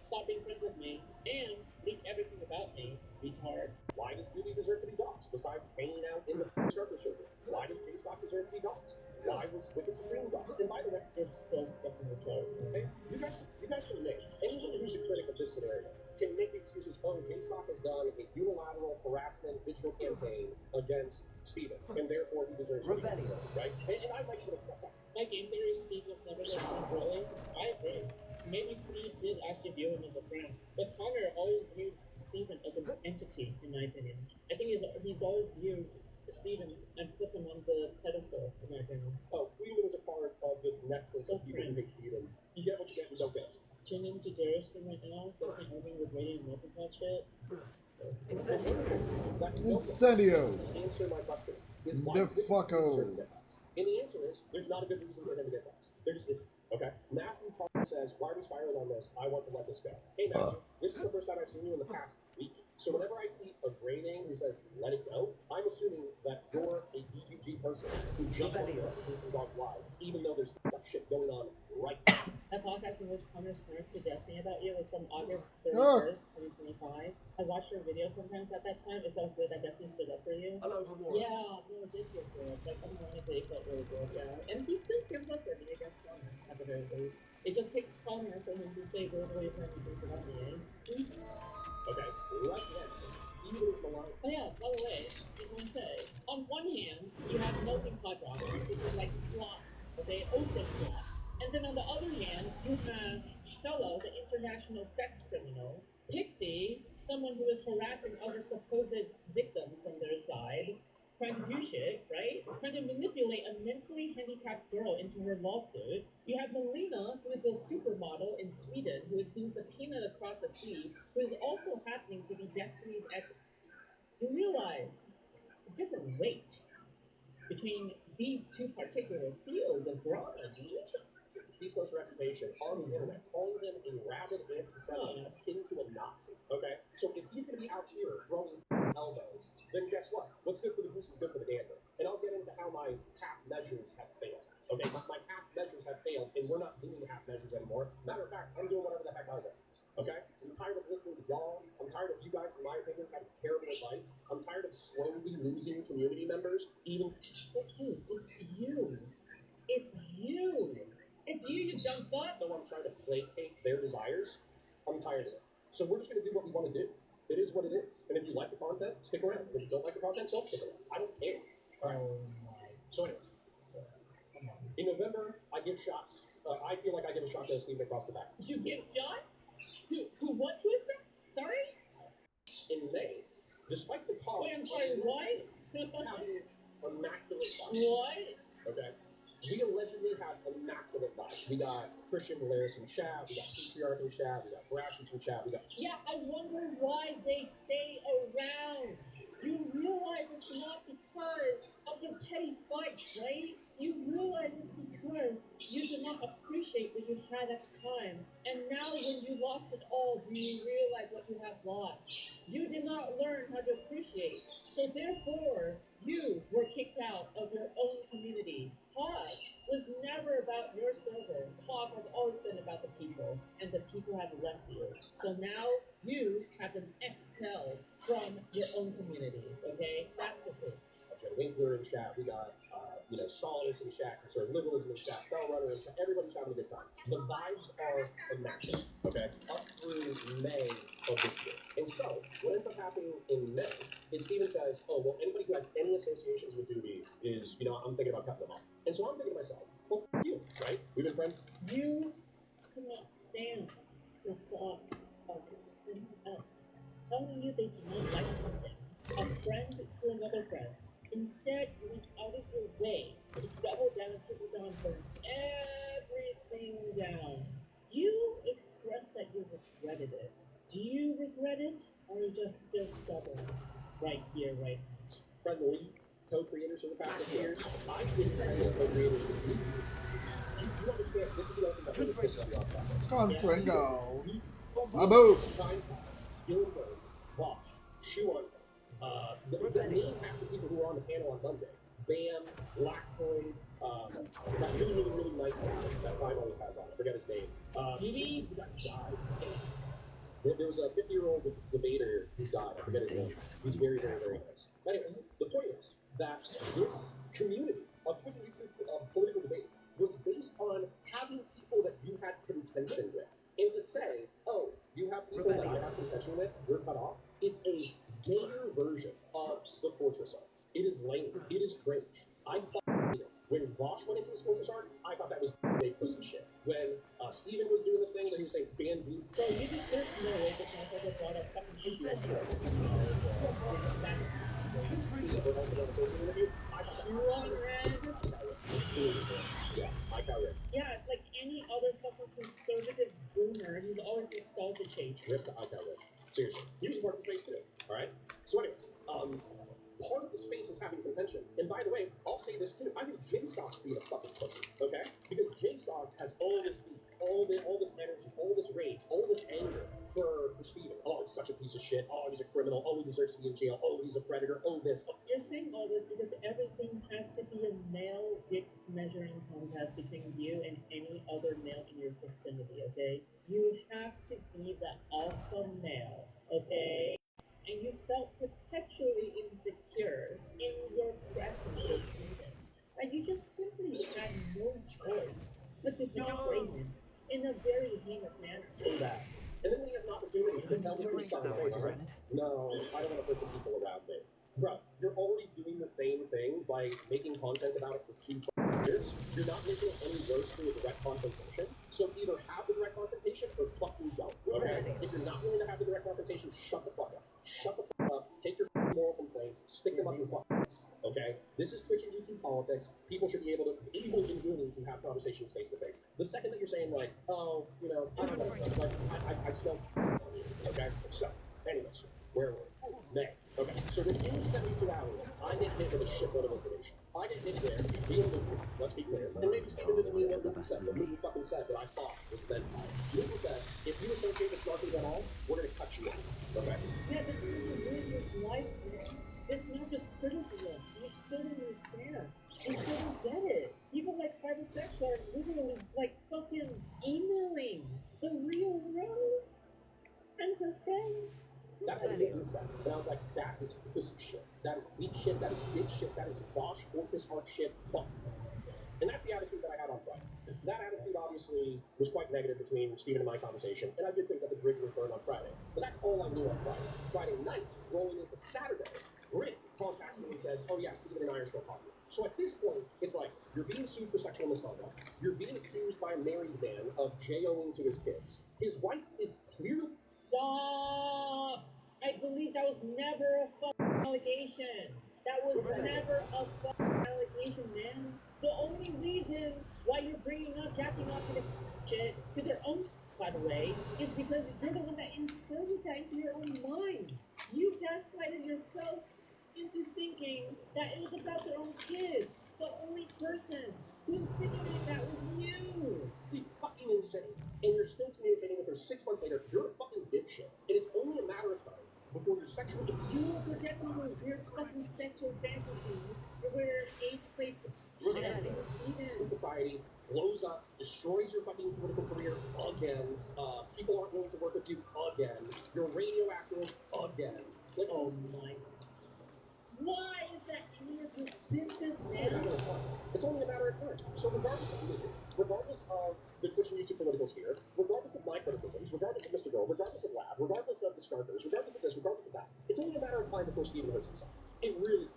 [SPEAKER 6] stop being friends with me and leak everything about me. Retard.
[SPEAKER 7] Why does Beauty deserve to be doxxed besides hanging out in the starter circle? Why does J-Stock deserve to be doxxed? Why was Wicked Supreme doxxed? And by the way,
[SPEAKER 6] it's so fucking retarded.
[SPEAKER 7] Okay? You guys can name anyone who's a critic of this scenario. can make the excuses, oh, J-Stock has done a unilateral harassment digital campaign against Steven, and therefore he deserves to be cancelled, right? And I'd like to accept that.
[SPEAKER 6] My game theory, Steve was never the same really. I agree. Maybe Steve did actually view him as a friend, but Connor always viewed Steven as an entity, in my opinion. I think he's always viewed Steven and puts him on the pedestal, in my opinion.
[SPEAKER 7] Oh, Cleveland is a part of this nexus of people who hate Steven. You get what you get, you don't get.
[SPEAKER 6] Tune into Darius stream right now. Destiny Irving with radio and multipod shit.
[SPEAKER 4] Incendio.
[SPEAKER 7] Answer my question. Is
[SPEAKER 4] The
[SPEAKER 7] why did Steven
[SPEAKER 4] fucko.
[SPEAKER 7] deserve to get dogs? And the answer is, there's not a good reason for him to get dogs. There just isn't. Okay? Matthew Parker says, why are we spiraling on this? I want to let this go. Hey, Matthew, this is the first time I've seen you in the past week. So whenever I see a gray name who says, let it go, I'm assuming that you're a BGG person who just wants to let Sleeping Dogs live, even though there's shit going on right now.
[SPEAKER 6] That podcast in which Connor snarked to Destiny about you was from August 31st, 2025. I watched your video sometimes at that time. It felt good that Destiny stood up for you.
[SPEAKER 3] Hello, Gamora.
[SPEAKER 6] Yeah, no, it did feel good. Like, unironically, it felt really good, yeah. And he still stands up for me against Connor, at the very least. It just takes Connor for him to say verbally apparently things about me, eh?
[SPEAKER 7] Okay, right then, Steven is maligned.
[SPEAKER 6] Oh yeah, by the way, just want to say, on one hand, you have Melting Pot Rocket, which is like slot, okay, ultra slot. And then on the other hand, you have Sallow, the international sex criminal, Pixie, someone who is harassing other supposed victims from their side, trying to do shit, right? Trying to manipulate a mentally handicapped girl into her lawsuit. You have Melina, who is a supermodel in Sweden, who is being subpoenaed across the sea, who is also happening to be Destiny's ex. You realize the different weight between these two particular fields of drama.
[SPEAKER 7] East Coast reputation on the internet, calling him a rabid anti-Semite akin to a Nazi. Okay? So if he's going to be out here throwing elbows, then guess what? What's good for the goose is good for the gander. And I'll get into how my half measures have failed. Okay? My half measures have failed, and we're not doing half measures anymore. Matter of fact, I'm doing whatever the heck I want. Okay? I'm tired of listening to y'all. I'm tired of you guys, in my opinions, having terrible advice. I'm tired of slowly losing community members, even...
[SPEAKER 6] But dude, it's you. It's you. It's you, you dumb fuck.
[SPEAKER 7] Though I'm trying to placate their desires, I'm tired of it. So we're just going to do what we want to do. It is what it is. And if you like the content, stick around. If you don't like the content, don't stick around. I don't care. All right.
[SPEAKER 6] Oh my.
[SPEAKER 7] So anyways, in November, I give shots. I feel like I give a shot to Steven across the back.
[SPEAKER 6] You give John? Who what to his back? Sorry?
[SPEAKER 7] In May, despite the call...
[SPEAKER 6] Wait, I'm sorry, what?
[SPEAKER 7] having immaculate vibes.
[SPEAKER 6] What?
[SPEAKER 7] Okay? We allegedly have immaculate vibes. We got Christian Valaris in chat, we got Patriarch in chat, we got Grassroots in chat, we got...
[SPEAKER 6] Yeah, I wonder why they stay around. You realize it's not because of your petty fights, right? You realize it's because you did not appreciate what you had at the time. And now when you lost it all, do you realize what you have lost? You did not learn how to appreciate. So therefore, you were kicked out of your own community. COG was never about your server. COG has always been about the people, and the people have left you. So now you have been expelled from your own community, okay? That's the truth.
[SPEAKER 7] Joe Winkler in chat, we got, Solidus in chat, sort of liberalism in chat, Bell Runner in chat, everybody's having a good time. The vibes are immaculate, okay? Up through May of this year. And so, what ends up happening in May is Steven says, oh, well, anybody who has any associations with Doobie is, I'm thinking about cutting them off. And so I'm thinking to myself, well, f you, right? We've been friends.
[SPEAKER 6] You cannot stand the thought of someone else telling you they do not like something. A friend to another friend. Instead, you went out of your way to double down and triple down, burn everything down. You expressed that you regretted it. Do you regret it, or are you just still stubborn? Right here, right now.
[SPEAKER 7] Fred and Lee, co-creators for the past 6 years. I've been friends with co-creators for 3 years. You understand, this is the only thing that really pisses me off about this.
[SPEAKER 4] Confringo.
[SPEAKER 7] Yes.
[SPEAKER 4] Abu.
[SPEAKER 7] Dylan Burns, Bosch, Shoe on the name half the people who were on the panel on Monday. Bam, Blackthorn, that really nice guy that Prime always has on. I forget his name.
[SPEAKER 6] Diddy?
[SPEAKER 7] That died. There was a 50-year-old debater who died. I forget his name. He's very nice. Anyway, the point is that this community of Twitch and YouTube political debates was based on having people that you had contention with. And to say, oh, you have people that I have contention sex unit, you're cut off. It's a gayer version of the Fortress arc. It is lame. It is cringe. I hate it. When Vosh went into his Fortress arc, I thought that was big pussy shit. When Steven was doing this thing where he was saying bandit.
[SPEAKER 6] So you just there's no way this motherfucker brought up fucking shit. That's
[SPEAKER 7] Is it also not associated with you?
[SPEAKER 6] shoe on red.
[SPEAKER 7] Yeah, I got it.
[SPEAKER 6] Yeah, like any other fucking conservative boomer, he's always nostalgia chasing.
[SPEAKER 7] Rip the icon rip. Seriously. He was a part of the space too. Alright? So anyways, part of the space is having contention. And by the way, I'll say this too. I think J-Stock's being a fucking pussy. Okay? Because J-Stock has all this beef, all this energy, all this rage, all this anger for Steven. Oh, he's such a piece of shit. Oh, he's a criminal. Oh, he deserves to be in jail. Oh, he's a predator. Oh, this. Oh.
[SPEAKER 6] You're saying all this because everything has to be a male dick measuring contest between you and any other male in your vicinity, okay? You have to be the alpha male, okay? And you felt perpetually insecure in your presence as Steven. Like you just simply had no choice but to betray him in a very heinous manner.
[SPEAKER 7] That. And then when he has an opportunity to tell this to his face, he's like, no, I don't want to hurt the people around me. Bro, you're already doing the same thing by making content about it for 2 years. You're not making it any worse through a direct confrontation. So either have the direct confrontation or fucking don't. Okay? If you're not willing to have the direct confrontation, shut the fuck up. Shut the fuck up. Take your moral complaints, stick them up your fucking ass. Okay? This is Twitch and YouTube politics. People should be able and willing to have conversations face to face. The second that you're saying like, oh, you know, I don't know, like I smell on you. Okay? So, anyways, where were we? May. Okay, so within 72 hours, I get hit with a shitload of information. I get hit there, being Luke, let's be clear. And maybe Steven didn't mean what Luke said, but Luke fucking said that I thought was meant to. Luke said, if you associate with snarkers at all, we're gonna cut you off. Okay?
[SPEAKER 6] Yeah, but to live his life, man, it's not just criticism. You still don't understand. You still don't get it. People like cybersexual are literally like fucking emailing the real Rose and her friend.
[SPEAKER 7] That's what Luke said. And I was like, that is pussy shit. That is weak shit. That is bitch shit. That is Bosch, Fortress Arc shit. Fuck. And that's the attitude that I had on Friday. That attitude obviously was quite negative between Steven and my conversation, and I did think that the bridge would burn on Friday. But that's all I knew on Friday. Friday night, rolling into Saturday, Rick contacts me and says, oh yeah, Steven and I are still talking. So at this point, it's like, you're being sued for sexual misconduct. You're being accused by a married man of JOing to his kids. His wife is clearly...
[SPEAKER 6] Stop! I believe that was never a fucking allegation. That was never a fucking allegation, man. The only reason why you're bringing up jacking off to the shit, to their own, by the way, is because you're the one that inserted that into your own mind. You gaslighted yourself into thinking that it was about their own kids. The only person who insinuated that was you.
[SPEAKER 7] The fucking insane. And you're still communicating with her 6 months later. You're a fucking dipshit. And it's only a matter of time before you're sexually...
[SPEAKER 6] You are projecting your weird fucking sexual fantasies, your weird age-play shit into Steven.
[SPEAKER 7] Propriety blows up, destroys your fucking political career again. People aren't willing to work with you again. You're radioactive again. Like,
[SPEAKER 6] Oh my. Why is that any of your business, man?
[SPEAKER 7] it's only a matter of time. So regardless of me, regardless of the Twitch and YouTube political sphere, regardless of my criticisms, regardless of Mr. Girl, regardless of Lab, regardless of the Starkers, regardless of this, regardless of that, it's only a matter of time before Steven hurts himself. It really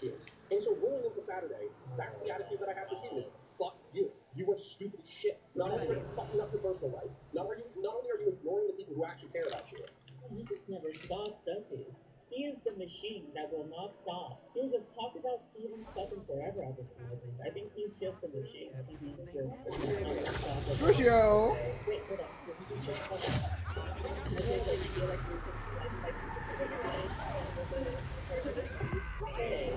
[SPEAKER 7] is. And so rolling into Saturday, that's the attitude that I have for Steven is, fuck you. You are stupid as shit. Not only are you fucking up your personal life, not only are you ignoring the people who actually care about you.
[SPEAKER 6] He just never stops, does he? He is the machine that will not stop. He'll just talk about Steven fucking forever at this point, I think. I think he's just a machine. I think he's just unstoppable.
[SPEAKER 4] Crucio!
[SPEAKER 6] Wait, hold on. Isn't he just fucking... Because I feel like we can slide by Steven Hey,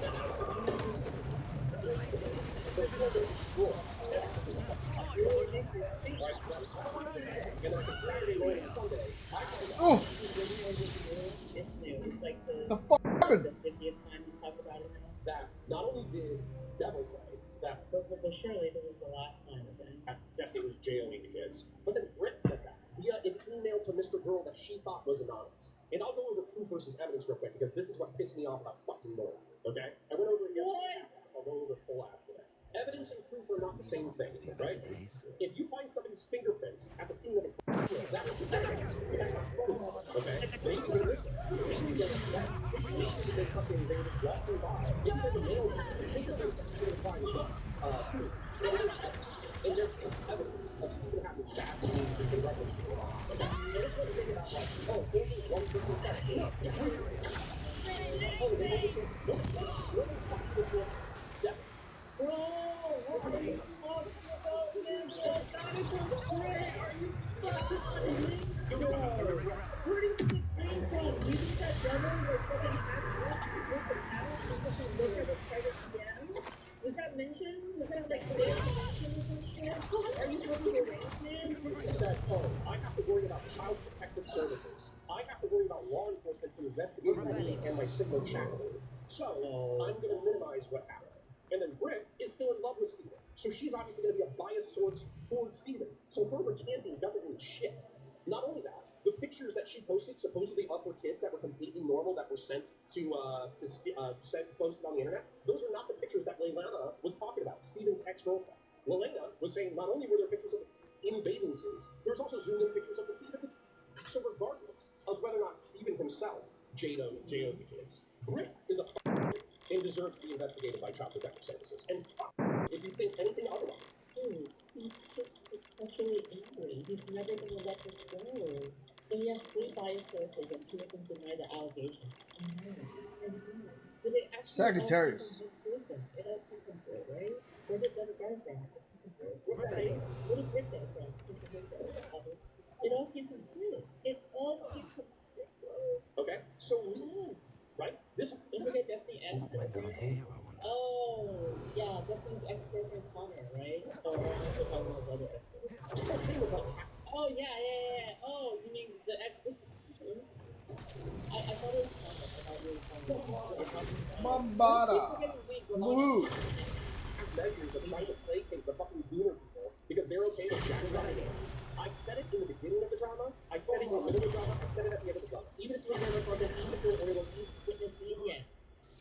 [SPEAKER 7] And then Saturday rolling into Sunday,
[SPEAKER 4] Oh!
[SPEAKER 6] it's new. It's like
[SPEAKER 4] The fuck happened?
[SPEAKER 6] the 50th time he's talked about it now.
[SPEAKER 7] that not only did Devil say that
[SPEAKER 6] But surely this is the last time, I think.
[SPEAKER 7] Destiny was jailing the kids, but then Britt said that via an email to Mr. Girl that she thought was anonymous. And I'll go over proof versus evidence real quick because this is what pissed me off about fucking North. Okay? I went over it yesterday. I'll go over the full ass today. Evidence and proof are not the same thing, right? If you find somebody's fingerprints at the scene of a crime, That is the evidence, but that's not protocol. Okay? Maybe they're with it. Maybe they're upset. Maybe they fucking, they were just walking by. Maybe they're the male fingerprints at the scene of the crime as well. And there's evidence of Stephen having bad behavior in reference to this. Okay? And this one thing about like, oh, only one person said it. No, it's three persons. Oh, they overcame. Nope. You're the fucking report. Definitely.
[SPEAKER 6] Bro, what are you talking about, nigga? That is a threat. Are you fucking kidding? Bro, where do you think it came from? You think that devil was fucking hacked what's an account and fucking look at the private DMs? Was that mentioned? Was that like big mention or some shit? Are you fucking erased, man?
[SPEAKER 7] He said, oh, I have to worry about child protective services. I have to worry about law enforcement investigating me and my sibling channel. So, I'm going to minimize what happened. And then Britt is still in love with Steven. So she's obviously going to be a biased source towards Steven. So her recanting doesn't mean shit. Not only that, the pictures that she posted supposedly of her kids that were completely normal that were sent posted on the internet, those are not the pictures that Leilana was talking about, Steven's ex-girlfriend. Lelena was saying not only were there pictures of in bathing suits, there's also zoomed in pictures of the feet of the. So regardless of whether or not Steven himself J.O. the kids, Britt is a and deserves to be investigated by Child Protective Services. And if you think anything otherwise.
[SPEAKER 6] Dude, he's just perpetually angry. He's never gonna let this go. So he has 3 biased sources and 2 of them deny the allegation. But it actually
[SPEAKER 4] Sagittarius.
[SPEAKER 6] Listen, it all came from Britt, right? Where did Deborah get it from? Right? Where did Britt get it from? It all came from Britt. It all came from Britt, bro.
[SPEAKER 7] Okay, so right? This
[SPEAKER 6] Don't forget Destiny X.
[SPEAKER 3] What am I doing here? I wonder.
[SPEAKER 6] Oh, yeah, Destiny's ex-girlfriend Connor, right? Oh, I'm also talking about his other ex-girlfriend. Oh, yeah. Oh, you mean the ex-girlfriend? I thought it was Connor. I thought it was Connor.
[SPEAKER 4] Mambada. Woo.
[SPEAKER 7] measures of trying to placate the fucking Gooner people because they're okay with chatting about it. I said it in the beginning of the drama, I said it in the middle of the drama, I said it at the end of the drama.
[SPEAKER 6] Even if you're never content, even if you're able to witness scene yet.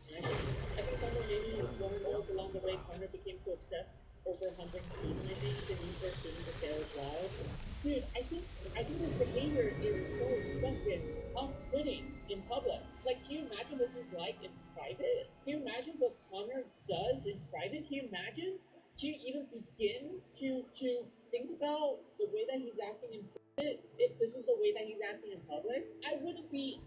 [SPEAKER 6] I think somewhere maybe one of those along the way, Connor became too obsessed over hunting Steven, I think, the need for Steven to fail as well. Dude, I think his behavior is so fucking off-putting in public. Like, can you imagine what he's like in private? Can you imagine what Connor does in private? Can you imagine? Can you even begin to think about the way that he's acting in private? If this is the way that he's acting in public, I wouldn't be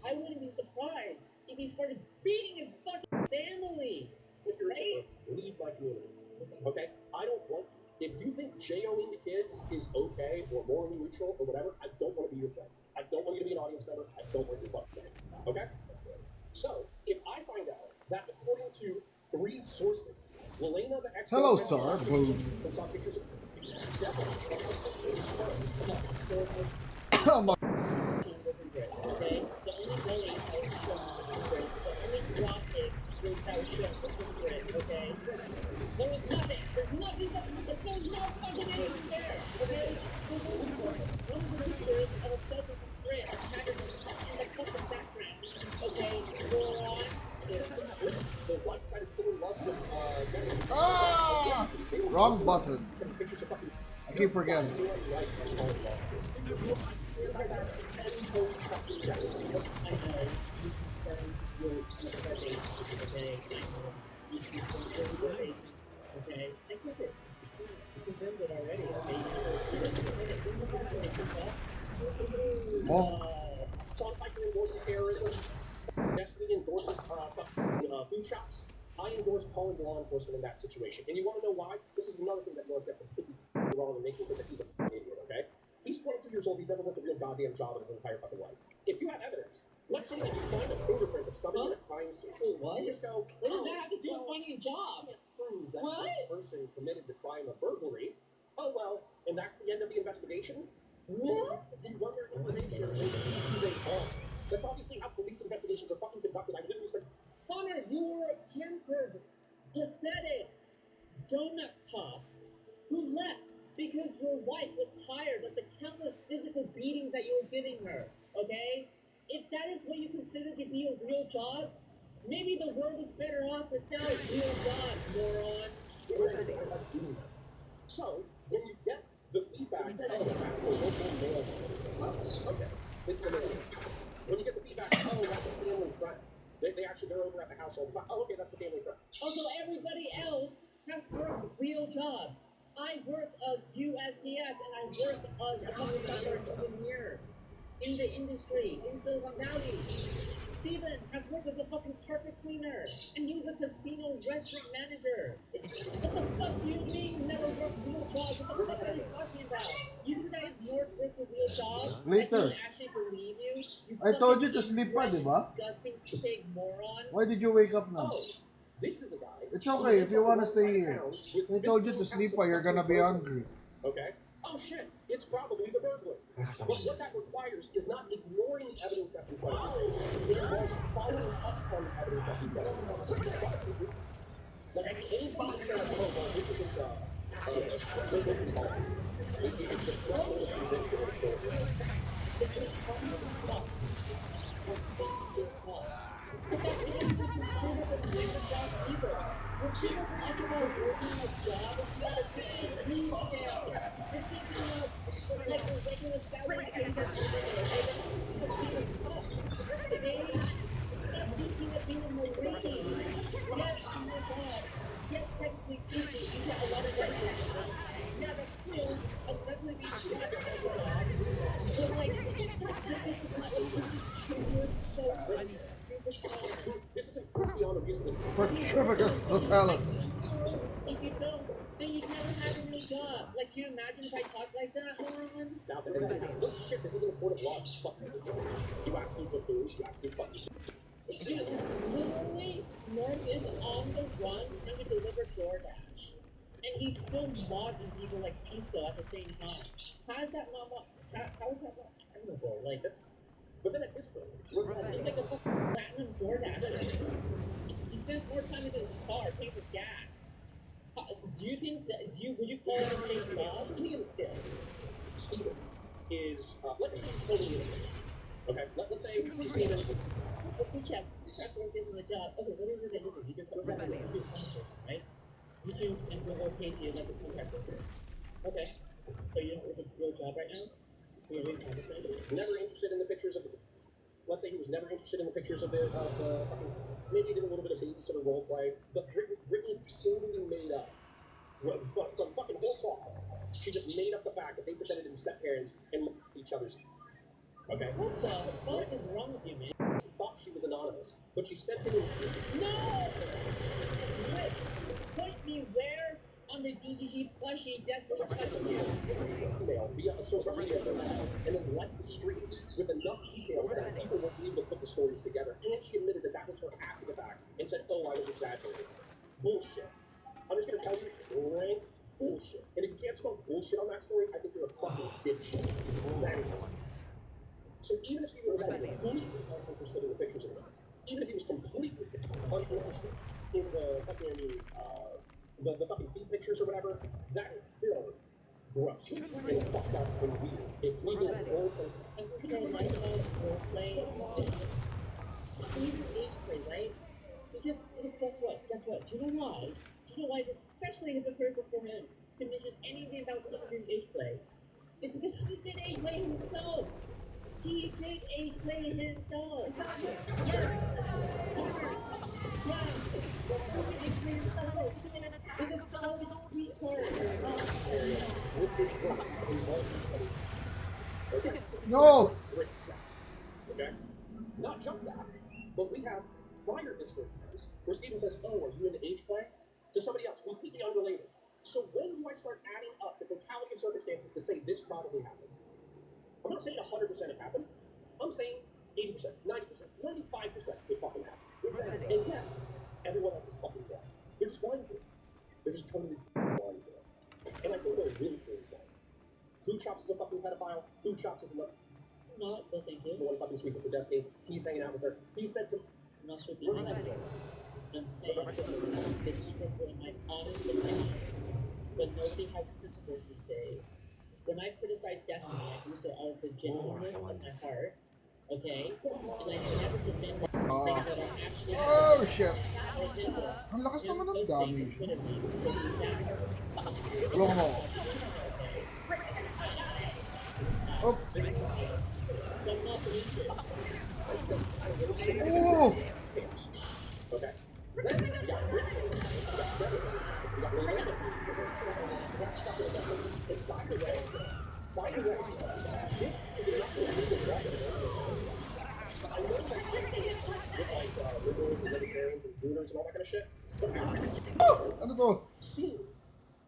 [SPEAKER 6] surprised if he started beating his fucking family.
[SPEAKER 7] If you're
[SPEAKER 6] Right?
[SPEAKER 7] leave my community. Okay? I don't want if you think J-O-ing the kids is okay or morally neutral or whatever, I don't want to be your friend. I don't want you to be an audience member. I don't want your fucking friend. Okay? So, if I find out that according to 3 sources, Lelena the ex
[SPEAKER 4] Hello, sir.
[SPEAKER 7] saw pictures of
[SPEAKER 4] Oh my.
[SPEAKER 6] Okay? The only way I was shown was Brit. The only graphic that was shown was with Brit, okay? There was nothing. There's nothing there's no fucking anything there, okay? One of the pictures of a selfie from Brit matters in the fucking background, okay? Moron.
[SPEAKER 7] the wife that is still in love with Destiny.
[SPEAKER 4] Ah! Wrong button.
[SPEAKER 7] Taking pictures of fucking
[SPEAKER 4] I keep forgetting.
[SPEAKER 6] Okay, I get it. You confirmed it already.
[SPEAKER 4] Well,
[SPEAKER 7] Sean Piker endorses terrorism. Destiny endorses food shops. I endorse calling law enforcement in that situation. And you want to know why? This is another thing that North gets completely wrong and makes me think that he's an idiot, okay? He's 22 years old. He's never worked a real goddamn job in his entire fucking life. If you have evidence, let's say that you find a fingerprint of somebody in a crime scene.
[SPEAKER 6] What?
[SPEAKER 7] You just go,
[SPEAKER 6] What does that have to do with finding a job?
[SPEAKER 7] prove that
[SPEAKER 6] What?
[SPEAKER 7] this person committed the crime of burglary. Oh, well, and that's the end of the investigation?
[SPEAKER 6] What?
[SPEAKER 7] You run their information and see who they are. That's obviously how police investigations are fucking conducted. I literally said,
[SPEAKER 6] Connor, you were a pampered, pathetic donut top who left because your wife was tired of the countless physical beatings that you were giving her, okay? If that is what you consider to be a real job, maybe the world is better off without real jobs, moron.
[SPEAKER 7] so when you get the feedback from the local mailman, house all the time. Oh, okay, that's the family friend.
[SPEAKER 6] Also, everybody else has worked real jobs. I work as USPS and I work as a public sector engineer in the industry in Silicon Valley. Steven has worked as a fucking carpet cleaner and he was a casino restaurant manager. What the fuck do you mean you never worked real jobs? What the fuck are you talking about? You think I ignored work a real job?
[SPEAKER 4] Later.
[SPEAKER 6] I didn't actually believe you?
[SPEAKER 4] I told you to
[SPEAKER 6] fucking
[SPEAKER 4] sleep pa, di ba?
[SPEAKER 6] disgusting pig moron.
[SPEAKER 4] Why did you wake up now?
[SPEAKER 7] Oh, this is a guy.
[SPEAKER 4] It's okay if you want to stay here. I told you to sleep pa, you're gonna be hungry.
[SPEAKER 7] Okay. Oh shit, it's probably the burglar. But what that requires is not ignoring the evidence that's in front of you. It involves following up on the evidence that's in front of you. So you've got to do this. Like, anybody said, oh, well, this isn't, what do you call it? It's the threshold of conviction of the court. It's just fuck. But that's not even considered a standard job either. When people talk about working a job, it's not a big detail. They're thinking of like a regular salary paycheck. Today, they're not thinking of being a Marine. Yes, more jobs. Yes, technically speaking, you get a lot of benefits. Yeah, that's true, especially if you have a job. But like, this is not like you're so funny, stupid. This isn't proof beyond a reasonable doubt.
[SPEAKER 4] Fortrificus totalis.
[SPEAKER 6] If you don't, then you never have a new job. Like, can you imagine if I talk like that, moron?
[SPEAKER 7] Now, oh shit, this isn't a court of law. Fuck you absolute buffoons, you absolute fucking.
[SPEAKER 6] Dude, literally, Norm is on the run trying to deliver DoorDash. And he's still mobbing people like Pisco at the same time. How is that not admirable? Like, that's.
[SPEAKER 7] But then at this point,
[SPEAKER 6] it's like a fucking platinum DoorDash. He spends more time in his car paying for gas. Do you think that, would you call it a fake job?
[SPEAKER 7] even if Steven is, let's say he's totally innocent. Okay, let's say Steven.
[SPEAKER 6] Okay, chef, contract work isn't a job. Okay, what is it that you do? You do contract work, right? You do, and we're okay, so you're like a contract worker. Okay. So you don't work a real job right now? You're really
[SPEAKER 7] Never interested in the pictures of the. Let's say he was never interested in the pictures of the fucking. Maybe he did a little bit of babysitter role play, but Brittany totally made up. The fucking whole plot. She just made up the fact that they pretended to be step-parents and looked at each other's. Okay?
[SPEAKER 6] What the fuck is wrong with you, man?
[SPEAKER 7] She thought she was anonymous, but she sent him in.
[SPEAKER 6] No! Wait, point me where on the DGG plushie Destiny touched you.
[SPEAKER 7] Email via a social media account, and then left the stream with enough details that people were able to put the stories together. And she admitted that that was her after the fact and said, oh, I was exaggerating. Bullshit. I'm just gonna tell you, rank bullshit. And if you can't spell bullshit on that story, I think you're a fucking dipshit. So even if Steven was completely uninterested in the pictures of it, even if he was completely uninterested in the fucking the fucking feed pictures or whatever, that is still gross and fucked up and weird. It even role plays.
[SPEAKER 6] And you know, nice about role play is even age play, right? Because guess what? Guess what? Do you know why? Do you know why it's especially hypocritical for him to mention anything about doing age play? It's because he did age play himself. He did age play himself. Yes. Yeah. He age play himself. It was college sweetheart.
[SPEAKER 7] With this one,
[SPEAKER 4] No!
[SPEAKER 7] great set. Okay? Not just that, but we have prior Discord videos where Steven says, oh, are you into age play? To somebody else, completely unrelated. So when do I start adding up the totality of circumstances to say this probably happened? I'm not saying 100% it happened. I'm saying 80%, 90%, 95% it fucking happened. And yeah, everyone else is fucking blind. They're just blind to it. They're just totally blind to it. And I think they're really, really blind. Food Shops is a fucking pedophile. Food Shops is another.
[SPEAKER 6] No thank you.
[SPEAKER 7] The one fucking sweet with her Destiny. He's hanging out with her. He said to.
[SPEAKER 6] I'm not sure if you have it. I'm saying this is strictly in my honest opinion. But nobody has principles these days. When I criticize Destiny, I do so out of the genuineness of my heart. Okay? And I never defend things that are actually.
[SPEAKER 4] Oh shit!
[SPEAKER 6] For example,
[SPEAKER 4] Ang lakas naman ng
[SPEAKER 6] posting to
[SPEAKER 4] damage.
[SPEAKER 6] Twitter me for the exact.
[SPEAKER 4] Long mo. Oops.
[SPEAKER 6] But not for
[SPEAKER 4] Oh!
[SPEAKER 7] Okay? got laid out. And by the way, this is not the legal record. I know that with like liberals and libertarians and Gooners and all that kind of shit, but
[SPEAKER 4] Ano to?
[SPEAKER 7] seeing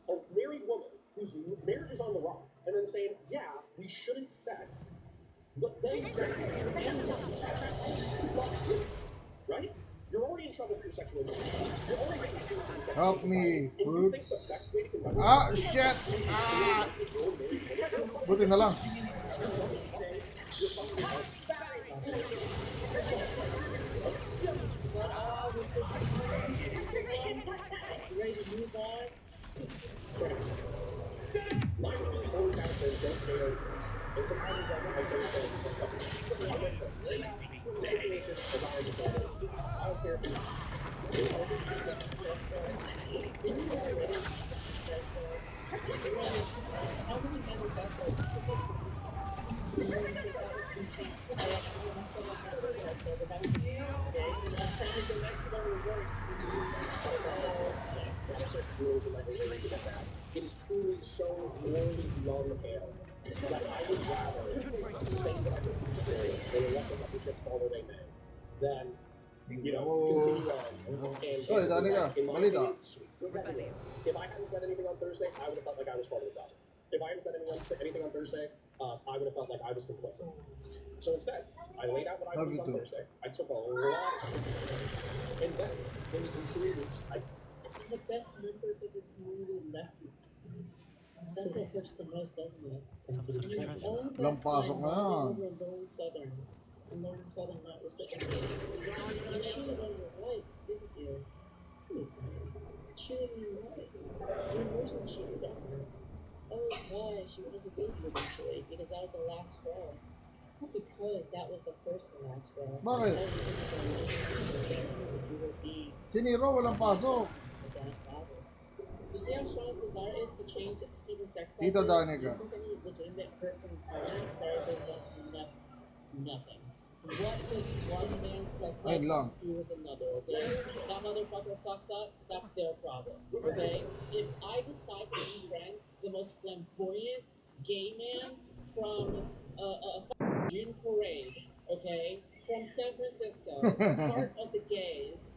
[SPEAKER 7] a married woman whose marriage is on the rocks and then saying, yeah, we shouldn't sex, but then sex anybody's right? You're already in trouble for your sexual identity. You're already getting sued for your sexual
[SPEAKER 4] Help me,
[SPEAKER 7] identity. And you think
[SPEAKER 4] fruits.
[SPEAKER 7] the best way to conduct
[SPEAKER 4] Ah,
[SPEAKER 7] yourself
[SPEAKER 4] shit!
[SPEAKER 7] is
[SPEAKER 4] Ah!
[SPEAKER 7] to go marry someone?
[SPEAKER 4] Buti na lang.
[SPEAKER 6] Ready to move on?
[SPEAKER 7] My own characters don't care. And sometimes I don't care. The situation as I understand it, I don't care if
[SPEAKER 6] How many men are best friends?
[SPEAKER 7] rules and regulations like that. It is truly so morally beyond the pale that I would rather say that I would do than let the relationships fall where they may than, you know, continue on. And
[SPEAKER 4] Oy, dali ka.
[SPEAKER 7] in my
[SPEAKER 4] Balita.
[SPEAKER 7] opinion, sweet. If I hadn't said anything on Thursday, I would have felt like I was part of the problem. If I hadn't said anything on Thursday, I would have felt like I was complicit. So instead, I laid out what I believed on Thursday. I took a lot of shit. And then, in the ensuing weeks, I
[SPEAKER 6] The best members of the community left you. That's what hurts the most, doesn't it?
[SPEAKER 4] Walang pasok na yan.
[SPEAKER 6] Lone Southern. And Lone Southern not reciprocated. You cheated on your wife, didn't you? Cheated on your wife. You emotionally cheated on her. Oh, why? She wanted to be with eventually because that was the last straw. Not because that was the first and last straw.
[SPEAKER 4] Bakit?
[SPEAKER 6] That was because of the relationship you were being.
[SPEAKER 4] Siniro, walang pasok.
[SPEAKER 6] You see how strong his desire is to change Steven's sex life?
[SPEAKER 4] Tito Danica.
[SPEAKER 6] Do you sense any legitimate hurt from Connor? Sorry, but nothing. What does one man's sex life
[SPEAKER 4] Ayun lang.
[SPEAKER 6] do with another, okay? That motherfucker fucks up, that's their problem, okay? If I decide to befriend the most flamboyant gay man from a June parade, okay? From San Francisco, heart of the gays,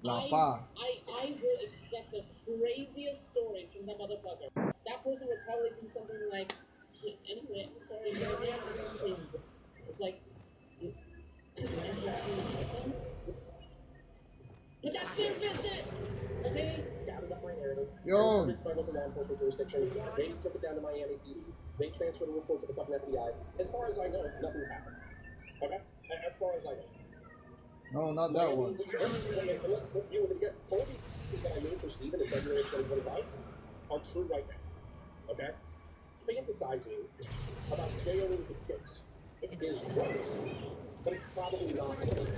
[SPEAKER 4] Lapa.
[SPEAKER 6] I will expect the craziest stories from that motherfucker. That person would probably be something like, anyway, I'm sorry, but yeah, I'm just kidding. It's like, but that's their business, okay?
[SPEAKER 7] gathered up my narrative.
[SPEAKER 4] Yo.
[SPEAKER 7] It's my local law enforcement jurisdiction. They took it down to Miami PD. They transferred the report to the fucking FBI. As far as I know, nothing's happened. Okay? As far as I know.
[SPEAKER 4] No, not that one.
[SPEAKER 7] Let's deal with it again. All the excuses that I made for Steven in February 2025 are true right now. Okay? Fantasizing about jailing the kids is gross, but it's probably not good.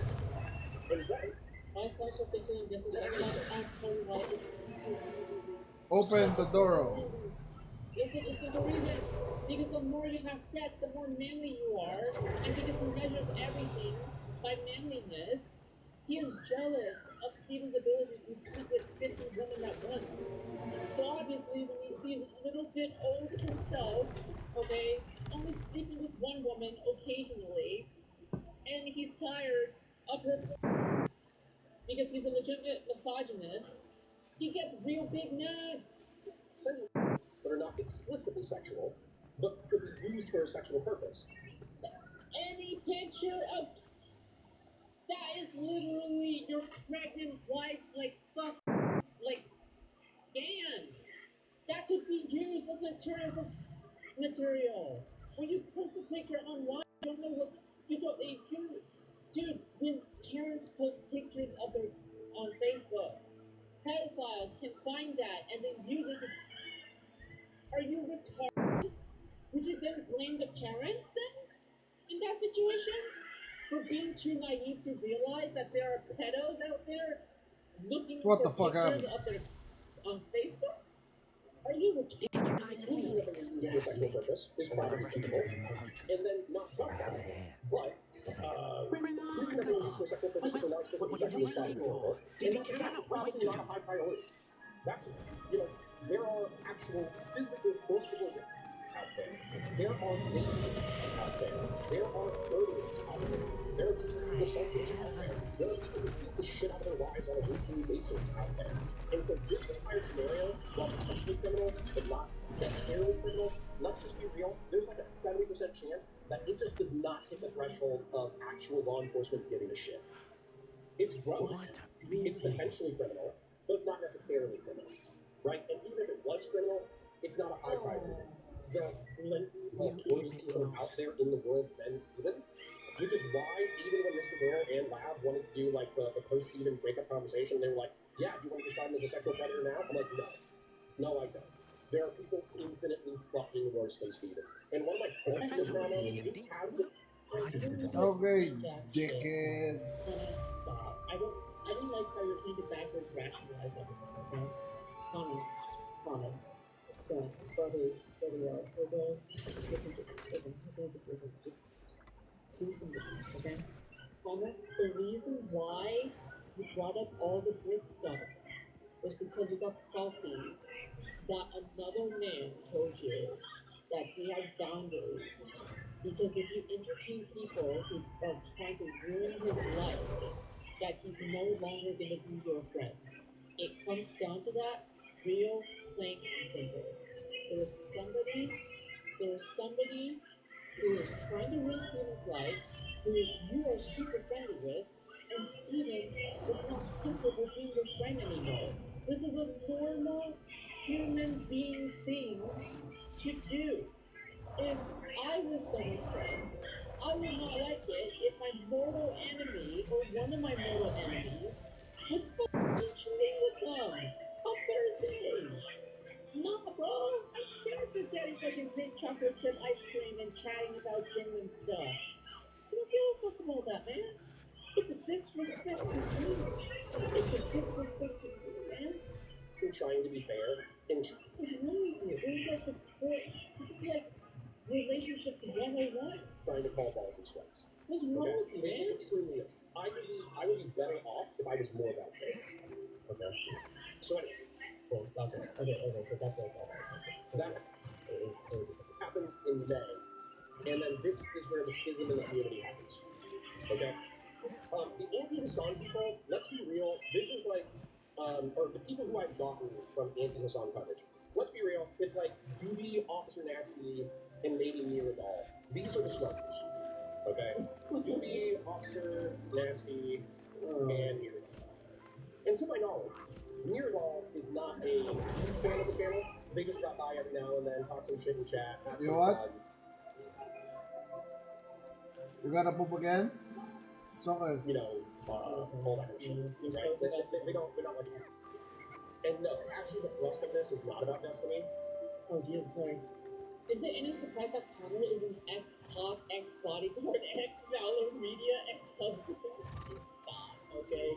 [SPEAKER 7] And then,
[SPEAKER 6] My sponsor facing this is like, I'll tell you why it's too easy.
[SPEAKER 4] Open the door.
[SPEAKER 6] This is a simple reason. Because the more you have sex, the more manly you are. And because he measures everything by manliness, he is jealous of Steven's ability to sleep with 50 women at once. So obviously, when he sees a little bit old himself, okay, only sleeping with one woman occasionally, and he's tired of her because he's a legitimate misogynist, he gets real big mad.
[SPEAKER 7] sending that are not explicitly sexual, but could be used for a sexual purpose.
[SPEAKER 6] Any picture of that is literally your pregnant wife's like scan. That could be used as material. When you post a picture online, you don't know what you don't. If you, dude, when parents post pictures of their on Facebook, pedophiles can find that and then use it to. Are you retarded? Would you then blame the parents then in that situation for being too naive to realize that there are pedos out there looking
[SPEAKER 4] What
[SPEAKER 6] for
[SPEAKER 4] the fuck
[SPEAKER 6] pictures
[SPEAKER 4] happened?
[SPEAKER 6] of their on Facebook? Are you retarded?
[SPEAKER 7] Using it for a sexual purpose is probably feasible. And then not just that, but using it for a sexual purpose if they're not explicitly sexual is probably horrible. And not just that, it's probably not a high priority. That's, there are actual physical forcible rape out there. There are rapes out there. There are murders out there. There are people assaulters out there. There are people who beat the shit out of their wives on a routine basis out there. And so this entire scenario, while potentially criminal, but not necessarily criminal, let's just be real, there's like a 70% chance that it just does not hit the threshold of actual law enforcement giving a shit. It's gross. It's potentially criminal, but it's not necessarily criminal, right? And even if it was criminal, it's not a high priority. There are plenty of worse people out there in the world than Steven, which is why even when Mr. Burrow and Lab wanted to do like the post-Steven breakup conversation, they were like, yeah, do you want to describe him as a sexual predator now? I'm like, no, I don't. There are people infinitely fucking worse than Steven. And one of my friends was he has been.
[SPEAKER 4] Okay, dickhead.
[SPEAKER 6] Stop. I don't like how you're trying to backwards rationalize everything, okay? Connor. Son, brother, listen, okay, just listen. Just please listen, okay? Connor, the reason why you brought up all the Brit stuff was because you got salty that another man told you that he has boundaries. Because if you entertain people who are trying to ruin his life, that he's no longer going to be your friend. It comes down to that, real, plain, and simple. There is somebody who is trying to ruin Steven's life, who you are super friendly with, and Steven is not comfortable being your friend anymore. This is a normal human being thing to do. If I was someone's friend, I would not like it if my mortal enemy, or one of my mortal enemies, was fucking chilling with them on Thursdays. Nah, bro, I can't for getting fucking mint chocolate chip ice cream and chatting about genuine stuff. I don't give a fuck about that, man. It's a disrespect to you. It's a disrespect to you, man.
[SPEAKER 7] You're trying to be fair.
[SPEAKER 6] What's wrong with you? This is like relationship 101.
[SPEAKER 7] Trying to call balls and strikes.
[SPEAKER 6] What's wrong with you, man?
[SPEAKER 7] It truly is. I would be better off if I was more about faith. Okay. So anyway.
[SPEAKER 1] Cool, gotcha. Okay, so that's what I thought.
[SPEAKER 7] That happens in May. And then this is where the schism in the community happens. Okay? The anti-Hassan people, let's be real, this is like, or the people who I've gotten from anti-Hassan coverage, let's be real, it's like Doobie, Officer Nasty, and maybe Miradol. These are the starters. Okay? Doobie, Officer Nasty, and Miradol. And to my knowledge, Miradol is not a huge fan of the channel. They just drop by every now and then, talk some shit in chat.
[SPEAKER 4] You know what? You gotta poop again? It's okay.
[SPEAKER 7] You know, all that shit. Right? They don't like it. And no, actually the thrust of this is not about Destiny.
[SPEAKER 6] Oh, Jesus Christ. Is it any surprise that Connor is an ex-cop, ex-bodyguard, ex-Valor Media, ex-husband? Stop, okay?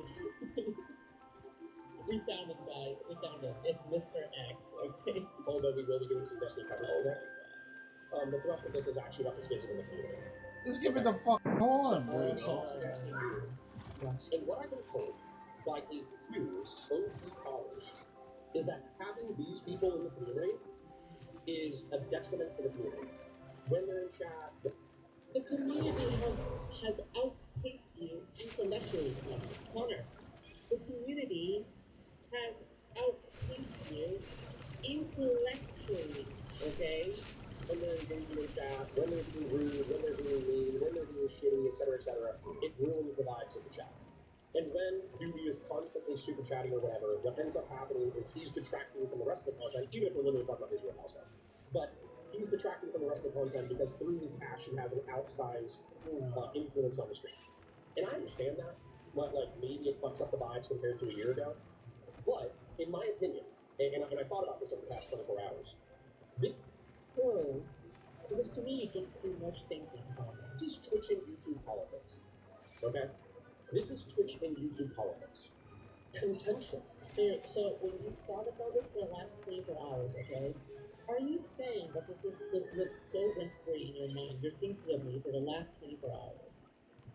[SPEAKER 6] We found him, guys. We found him. It's Mr. X, okay?
[SPEAKER 7] Although we will be doing some Destiny coverage on that. The thrust of this is actually about the schism in the community.
[SPEAKER 4] Just give it the fuck on,
[SPEAKER 7] So,
[SPEAKER 4] dude.
[SPEAKER 7] and what I've been told by a few OG callers is that having these people in the community is a detriment to the community. When they're in chat,
[SPEAKER 6] The community has outpaced you intellectually, Connor. The community has outpaced you intellectually, okay?
[SPEAKER 7] when they're engaging in chat, when they're being rude, when they're being mean, when they're being shitty, etc., it ruins the vibes of the chat. And when Doobie is constantly super chatting or whatever, what ends up happening is he's detracting from the rest of the content, even if we're literally talking about Israel also. But he's detracting from the rest of the content because through his passion has an outsized influence on the screen. And I understand that, but like maybe it fucks up the vibes compared to a year ago. But in my opinion, and I thought about this over the past 24 hours, this
[SPEAKER 6] because to me you don't do much thinking.
[SPEAKER 7] This is Twitch and YouTube politics. Okay? This is Twitch and YouTube politics. Contention.
[SPEAKER 6] So when you thought about this for the last 24 hours, okay, are you saying that this lives so rent-free in your mind, you're thinking of me for the last 24 hours,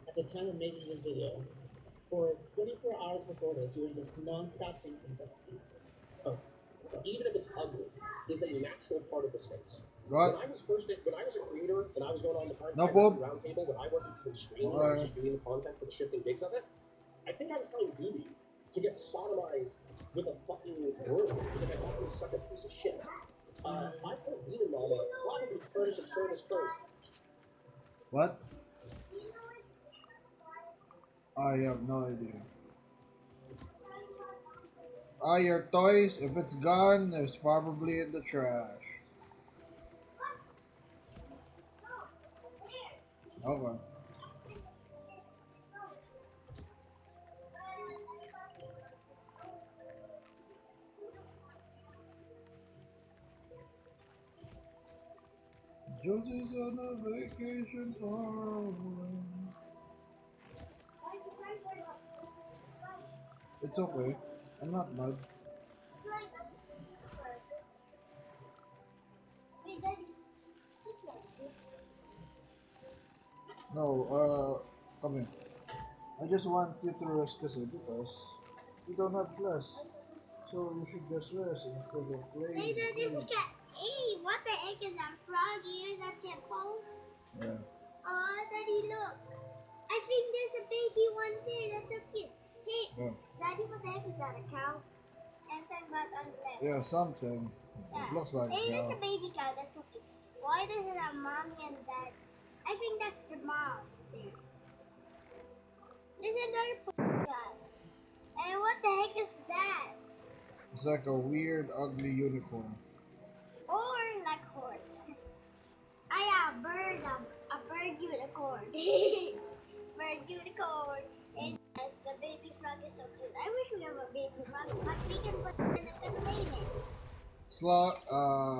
[SPEAKER 6] at the time of making this video, for 24 hours before this, you were just non-stop thinking about me?
[SPEAKER 7] Oh, it's ugly is a natural part of the space.
[SPEAKER 4] What?
[SPEAKER 7] When I was a creator and I was going on the
[SPEAKER 4] No,
[SPEAKER 7] Pirate
[SPEAKER 4] Bob.
[SPEAKER 7] Roundtable, when I wasn't even streaming, I was just doing the content for the shits and gigs of it. I think I was telling Doobie to get sodomized with a fucking broom because I thought he was such a piece of shit. I told Demon Mama probably terms of service code.
[SPEAKER 4] What? I have no idea. Your toys, if it's gone, it's probably in the trash. Okay. Josie's on a vacation far away. It's okay. I'm not mad. No, come here. I just want you to rest kasi because you don't have class. So you should just rest instead of playing.
[SPEAKER 8] Hey, there's a cat. Hey, what the heck is that frog ears that can pulse?
[SPEAKER 4] Yeah.
[SPEAKER 8] Oh, Daddy, look. I think there's a baby one there. That's so cute. Hey,
[SPEAKER 4] Yeah.
[SPEAKER 8] Daddy, what the heck is that? A cow? And talking about on the left.
[SPEAKER 4] Yeah, something. It looks like
[SPEAKER 8] Hey,
[SPEAKER 4] yeah.
[SPEAKER 8] that's a baby cow. That's so cute. Why does it have mommy and dad? I think that's the mom there. There's another guy. And what the heck is that?
[SPEAKER 4] It's like a weird, ugly unicorn.
[SPEAKER 8] Or like horse. I have a bird unicorn. Bird unicorn. And the baby frog is so cute. I wish we have a baby frog, but we can put it in a container.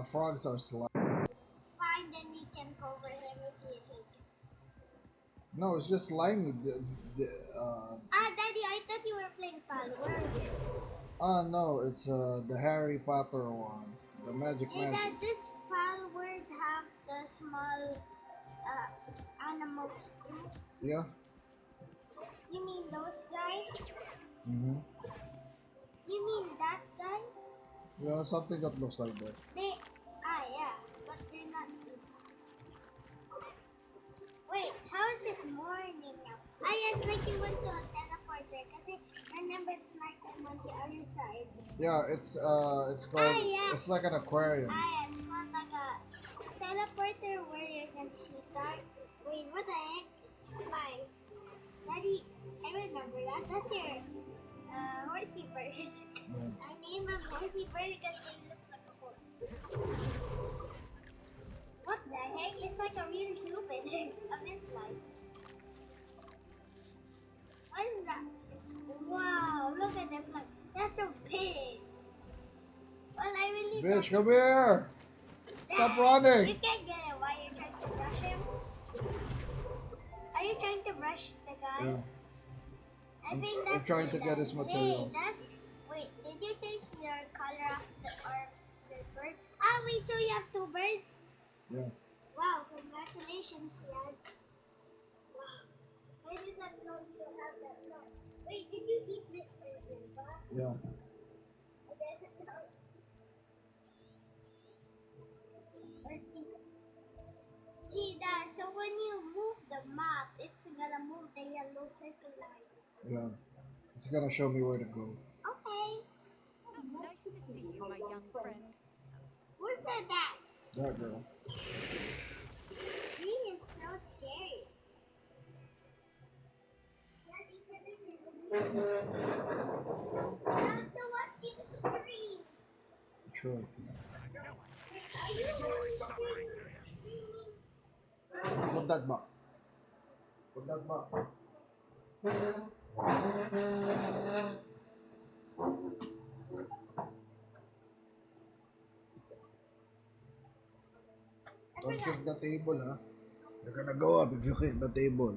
[SPEAKER 4] Frogs are slug.
[SPEAKER 8] Fine, then we can cover them with the cake.
[SPEAKER 4] No, it's just slimy.
[SPEAKER 8] Daddy, I thought you were playing Pal. Where are you?
[SPEAKER 4] No, it's the Harry Potter one. The magic
[SPEAKER 8] Hey,
[SPEAKER 4] magic.
[SPEAKER 8] Dad, this Pal word have the small animals too?
[SPEAKER 4] Yeah?
[SPEAKER 8] You mean those guys?
[SPEAKER 4] Mm-hmm.
[SPEAKER 8] You mean that guy?
[SPEAKER 4] Yeah, something that looks like that.
[SPEAKER 8] Yeah, but they're not. Wait, how is it morning now? Yes, like you went to a teleporter kasi remember it's night time on the other side.
[SPEAKER 4] Yeah, it's called,
[SPEAKER 8] yeah.
[SPEAKER 4] it's like an aquarium.
[SPEAKER 8] It's not like a teleporter where you can see dark. Wait, what the heck? It's fine. Daddy, I remember that. That's your horsey bird. I named him horsey bird because he looks like a horse. What the heck? It's like a real human. A bit like. What is that? Wow, look at them. Look. That's so big. Well, I really
[SPEAKER 4] Bitch, come here! Stop running!
[SPEAKER 8] You can't get it. Why are you trying to brush him? Are you trying to brush the guy?
[SPEAKER 4] Yeah.
[SPEAKER 8] I think that's
[SPEAKER 4] I'm trying to
[SPEAKER 8] it,
[SPEAKER 4] get his
[SPEAKER 8] Daddy.
[SPEAKER 4] materials.
[SPEAKER 8] Hey, wait, did you change your color of the bird? Wait, so you have two birds?
[SPEAKER 4] Yeah.
[SPEAKER 8] Wow, congratulations, Dad. Wow. I did not know you have that one. Wait, did you eat this earlier, ba?
[SPEAKER 4] Yeah.
[SPEAKER 8] I didn't know. See that, so when you move the map, it's gonna move the yellow circle line.
[SPEAKER 4] Yeah. It's gonna show me where to go.
[SPEAKER 8] Okay.
[SPEAKER 2] Nice to see you, my young friend.
[SPEAKER 8] Who said that?
[SPEAKER 4] That girl.
[SPEAKER 8] He is so scary. Not to watch you scream.
[SPEAKER 4] Sure. Put that back. Put that back. Don't kick the table, huh? You're gonna go up if you kick the table.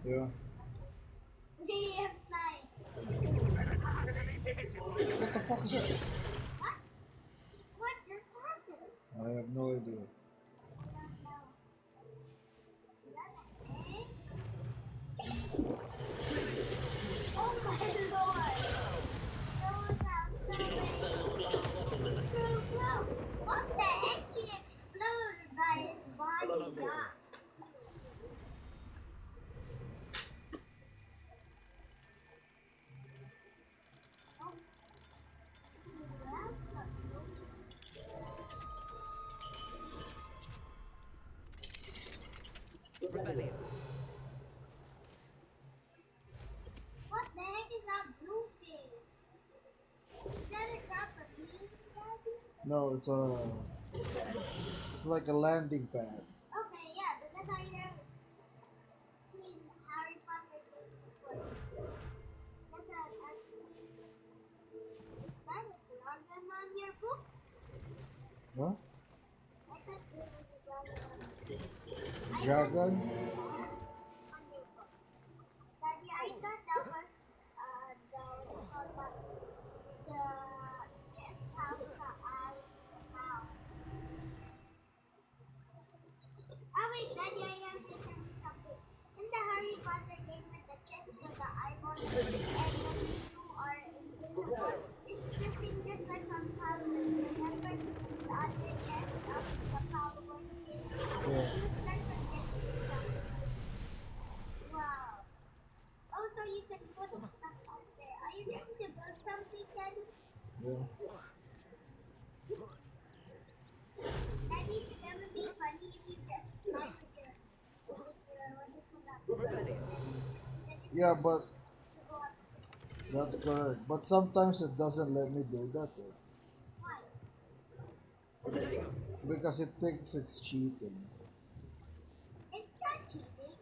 [SPEAKER 4] Yeah.
[SPEAKER 8] They have flying.
[SPEAKER 4] What the fuck is that?
[SPEAKER 8] What? What just happened?
[SPEAKER 4] I have no idea.
[SPEAKER 8] I don't know. Is that an egg? Oh my lord! Those are so many. Bro, what the heck? He exploded by his body. Yeah. Oh, that's a What the heck is that blue thing? Is that a drop of meat, Daddy?
[SPEAKER 4] No, it's like a landing pad.
[SPEAKER 8] Okay, yeah, because I never seen Harry Potter thing before. That's a, is that a dragon on your book?
[SPEAKER 4] Huh?
[SPEAKER 8] I thought there was a dragon on your book.
[SPEAKER 4] Dragon?
[SPEAKER 8] On your book. Daddy, I thought that was the what's it called that the chest house I found. Oh wait, Daddy, I have to tell you something. In the Harry Potter game with the chest and the eyeballs and when you are invisible, it's the same just like from Halloween. Remember the other chest of the Halloween game?
[SPEAKER 4] Yeah.
[SPEAKER 8] You start from getting stuff. Wow. Also, you can put stuff out there. Are you trying to build something, Daddy?
[SPEAKER 4] Yeah.
[SPEAKER 8] Daddy, it's gonna be funny if you just fly with your wonderful laptop.
[SPEAKER 4] Yeah, but
[SPEAKER 8] To go upstairs.
[SPEAKER 4] that's correct. But sometimes it doesn't let me do that though.
[SPEAKER 8] Why?
[SPEAKER 4] Because it thinks it's cheating.
[SPEAKER 8] It's not cheating.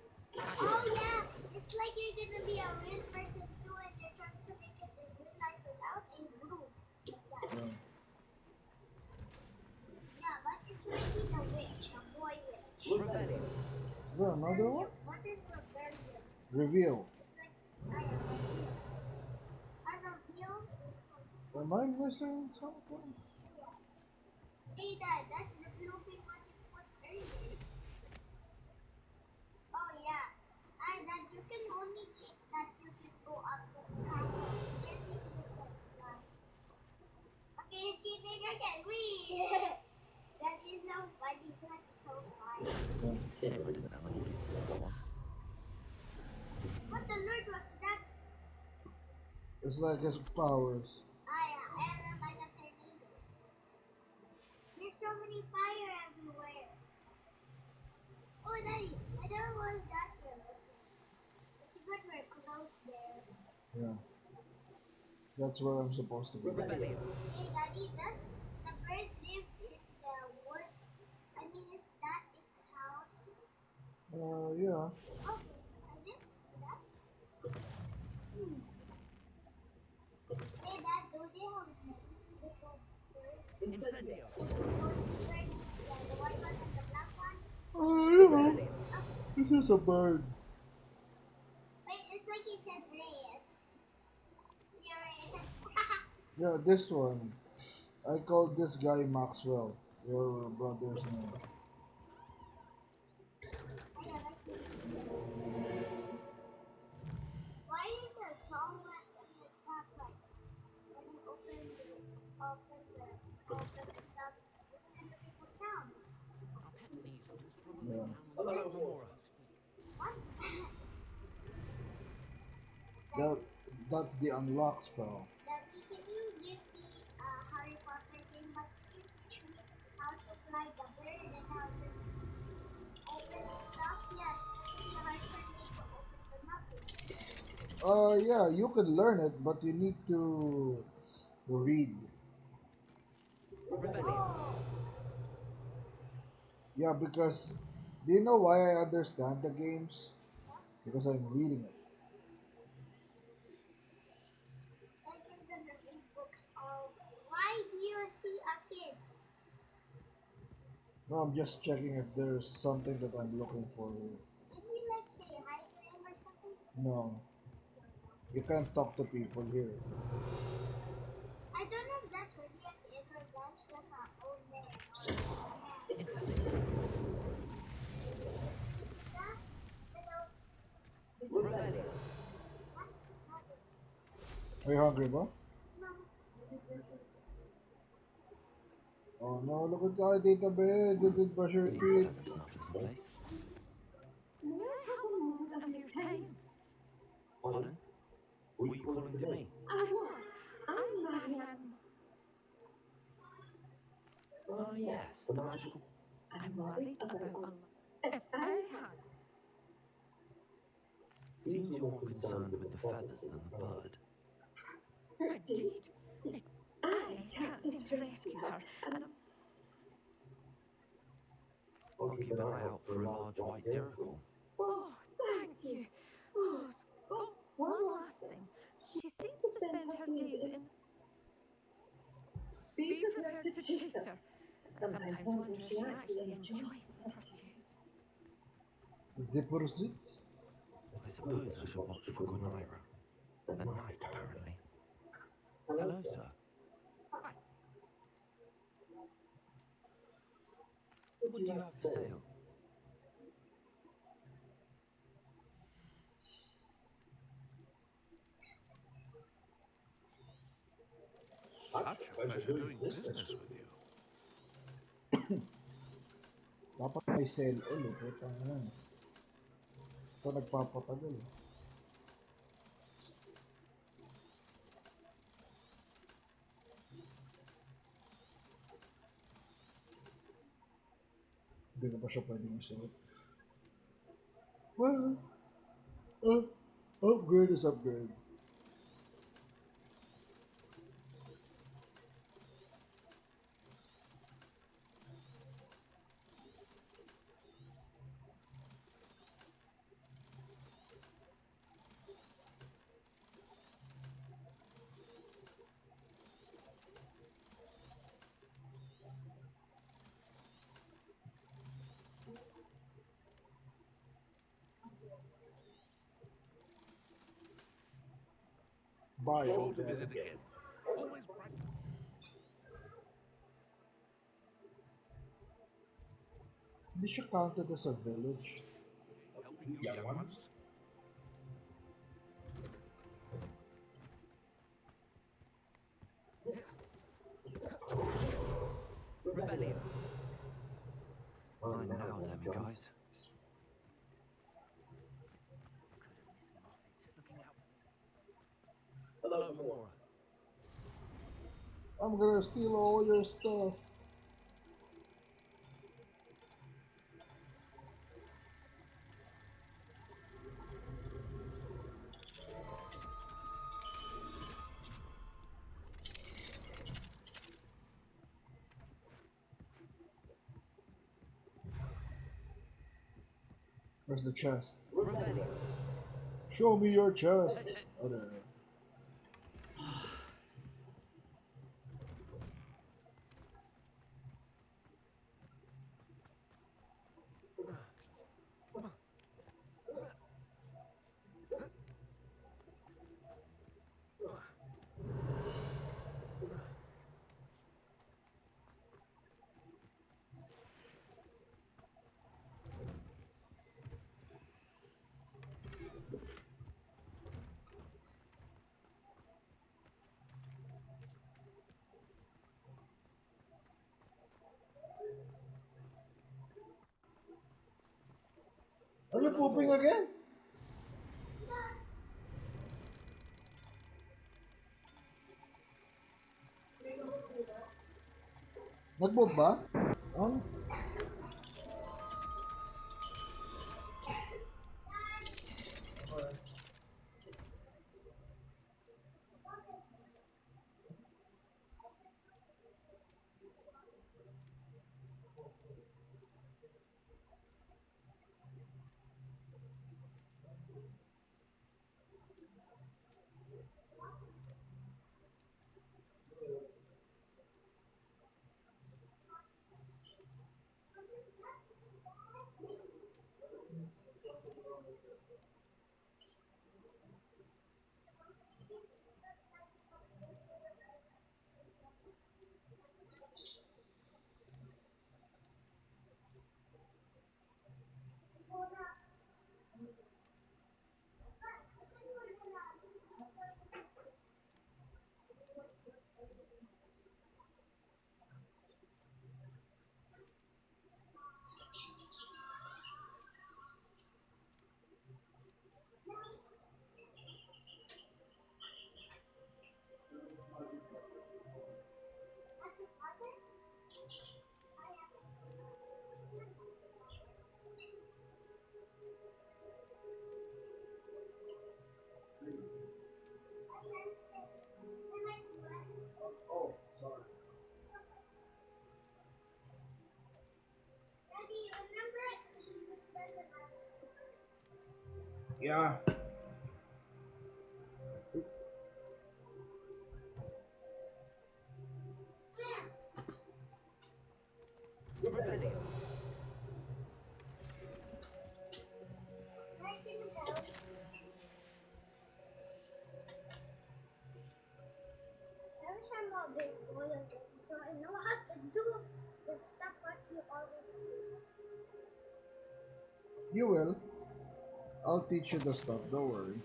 [SPEAKER 8] Oh yeah, it's like you're gonna be a real person too, and you're trying to make it in real life without a broom. Like that.
[SPEAKER 4] Yeah.
[SPEAKER 8] Yeah, but it's like he's a witch, a boy witch.
[SPEAKER 4] Is there another one?
[SPEAKER 8] What is rebellion?
[SPEAKER 4] Reveal.
[SPEAKER 8] It's like I am reveal. A reveal is like
[SPEAKER 4] Am I missing something?
[SPEAKER 8] yeah. Hey Dad, that's the blue thing what you put earlier. Oh yeah. And that you can only cheat that you can go up the castle. You can't even just like fly. Okay, you're cheating again. Wee! That is so funny. That's so funny. What the lord was that?
[SPEAKER 4] It's like his powers.
[SPEAKER 8] Ah yeah, and like a tornado. There's so many fire everywhere. Oh Daddy, I don't want that one. It's good we're close there.
[SPEAKER 4] Yeah. That's where I'm supposed to be.
[SPEAKER 8] Hey Daddy, does the bird live in the woods? I mean, is that its house?
[SPEAKER 4] Yeah.
[SPEAKER 8] Oh, I didn't see that. Hmm. Hey Dad, do they have names with the birds? Those birds, yeah, the white one and the black one.
[SPEAKER 4] Oh, yeah. This is a bird.
[SPEAKER 8] Wait, it's like he said Reyes. Yeah, Reyes.
[SPEAKER 4] Yeah, this one. I called this guy Maxwell, your brother's name.
[SPEAKER 8] I like the Why is a song like on the top like when you open the stuff, doesn't it make a sound?
[SPEAKER 4] Yeah.
[SPEAKER 8] That's what?
[SPEAKER 4] That that's the unlock spell.
[SPEAKER 8] Daddy, can you give me a Harry Potter game, but can you teach me how to fly the bird and how to open stuff? Yeah, it's really hard for me to open the nothing.
[SPEAKER 4] Yeah, you can learn it, but you need to read.
[SPEAKER 8] Oh,
[SPEAKER 4] Yeah, because do you know why I understand the games? Because I'm reading it.
[SPEAKER 8] like I'm gonna read books all day. Why do you see a kid?
[SPEAKER 4] No, I'm just checking if there's something that I'm looking for here.
[SPEAKER 8] Did you like say hi to him or something?
[SPEAKER 4] No, you can't talk to people here.
[SPEAKER 8] I don't know if that's really a kid or that's just an old man or a man.
[SPEAKER 3] Exactly.
[SPEAKER 8] That,
[SPEAKER 3] Revelio.
[SPEAKER 4] Are you hungry, bro?
[SPEAKER 8] no,
[SPEAKER 4] Oh no, look at guy data bed. Didn't brush your
[SPEAKER 3] Seems a
[SPEAKER 4] teeth.
[SPEAKER 3] pleasant enough as a place.
[SPEAKER 2] May I have a moment of your time?
[SPEAKER 3] Pardon? Were you calling to me?
[SPEAKER 2] I was. I'm Marianne.
[SPEAKER 3] Oh, yes, the magical.
[SPEAKER 2] I'm worried about Allah. If I had,
[SPEAKER 3] Seems you're more concerned with the feathers than the bird.
[SPEAKER 2] indeed, I can't seem to rescue her, and
[SPEAKER 3] I'll keep an eye out for a large white diricle.
[SPEAKER 2] oh, thank you. Oh, Scott, one last thing. She seems to spend her days in. Be prepared to chase her. Sometimes wonder if she actually enjoys the pursuit.
[SPEAKER 4] The pursuit?
[SPEAKER 3] I suppose I should watch for Gunaira. At night, apparently. Hello, sir.
[SPEAKER 2] Hi.
[SPEAKER 3] What do you have for sale?
[SPEAKER 5] Such a pleasure doing business with you.
[SPEAKER 4] Dapat may sell ulit. Putang ina. Ito nagpapatagal. Hindi na ba siya pwedeng isuot? Well, upgrade is upgrade. Buy
[SPEAKER 5] Sure
[SPEAKER 4] all
[SPEAKER 5] to
[SPEAKER 4] that.
[SPEAKER 5] visit again. Always bright.
[SPEAKER 4] Hindi siya counted as a village.
[SPEAKER 5] Helping you young ones.
[SPEAKER 3] Revelio. Mine now, damn you guys. Goodness muffins, looking out. Hello, Memora.
[SPEAKER 4] I'm gonna steal all your stuff. Where's the chest?
[SPEAKER 3] Revelio.
[SPEAKER 4] Show me your chest. Oh, there. Are you pooping again? Nag-move ba? Oh, Yeah.
[SPEAKER 3] Revelio.
[SPEAKER 8] I wish I'm not being loyal, so I know how to do the stuff what you always do.
[SPEAKER 4] You will. I'll teach you the stuff, don't worry.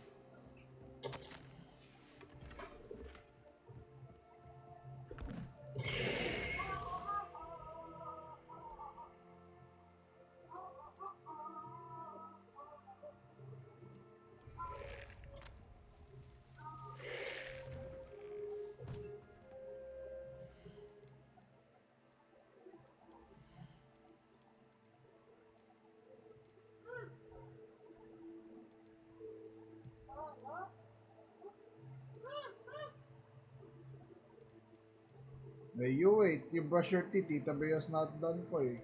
[SPEAKER 4] Hey, you wait. You brush your teeth. Tita Bea's not done po eh.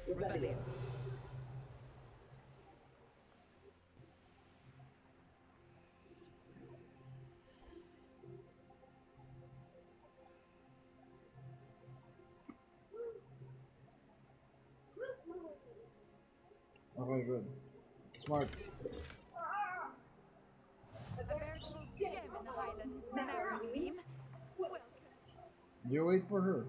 [SPEAKER 3] Revelio.
[SPEAKER 4] Okay, good. Smart.
[SPEAKER 2] A veritable gem in the Highlands, Merlin. Welcome.
[SPEAKER 4] You wait for her.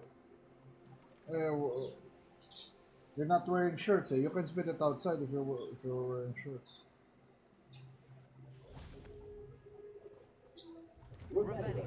[SPEAKER 4] You're not wearing shirts, eh? You can spit it outside if you're wearing shirts.
[SPEAKER 3] Revelio.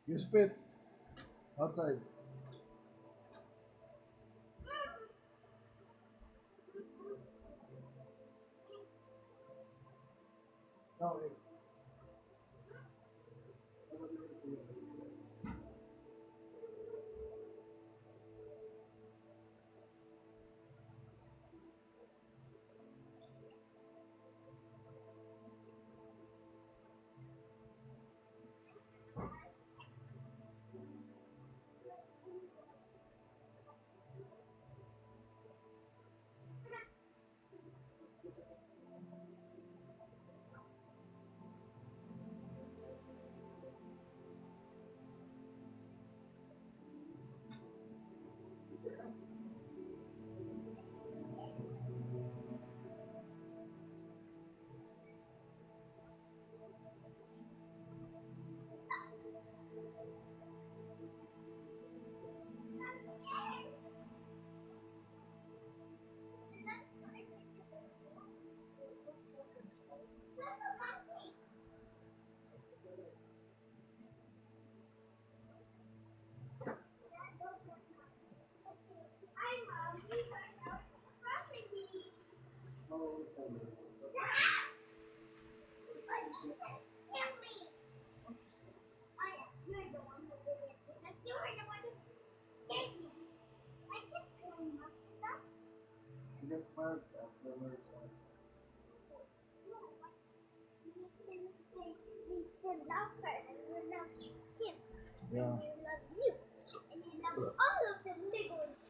[SPEAKER 4] You spit outside. No, she gets mad after her son.
[SPEAKER 8] We still love her and we love him.
[SPEAKER 4] Yeah.
[SPEAKER 8] And we love you. And we love all of the Legos.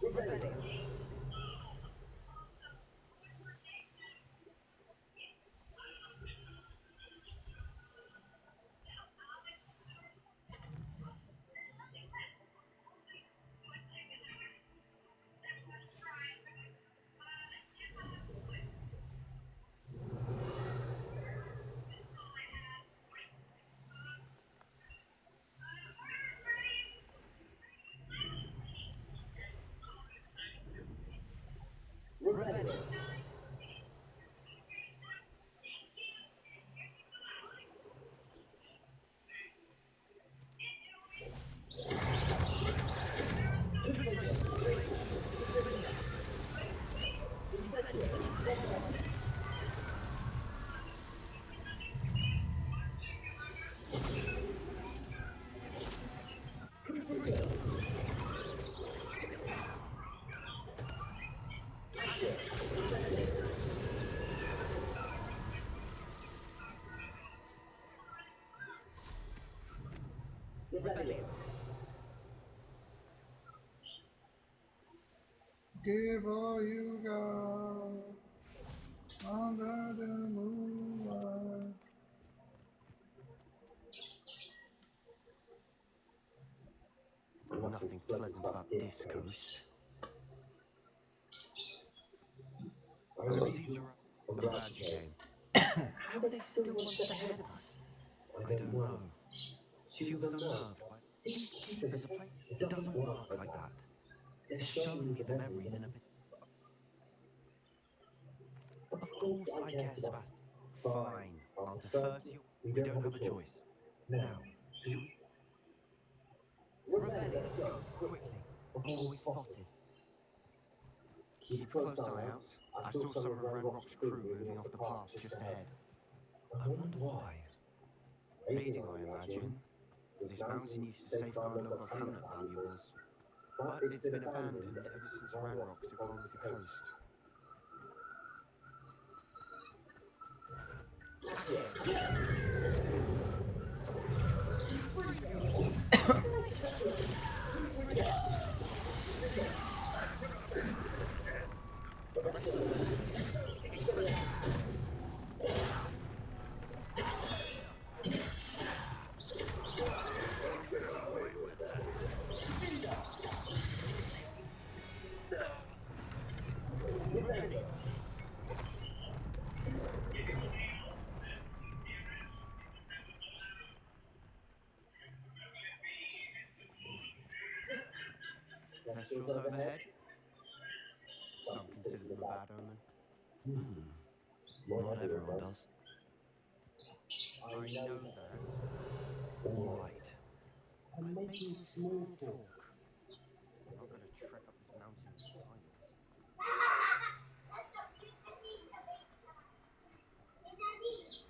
[SPEAKER 3] Revelio.
[SPEAKER 4] Give all you got under the moonlight.
[SPEAKER 3] Nothing pleasant about this coast. The seas are up. I'm glad you came. How are they still months ahead of us? I don't know. She was unnerved by these keepers. A place it doesn't work like that. They're showing me the memories in a bit. Of course I care, Sebastian. Fine. I'll defer to you. We don't have a choice. Now, should we? Revelli, let's go. Quickly. Always spotted. Keep close eye out. I saw some of Ranrock's crew moving off the path just ahead. I wonder why. Raiding, I imagine. This mountain used to safeguard local hamlet valuables. But it's been abandoned ever since Ranrock took over the coast. Kestrels overhead? Some consider them a bad omen. Not everyone does. I know that. All right. I'm making small talk. I'm not going to trek up this mountain in silence.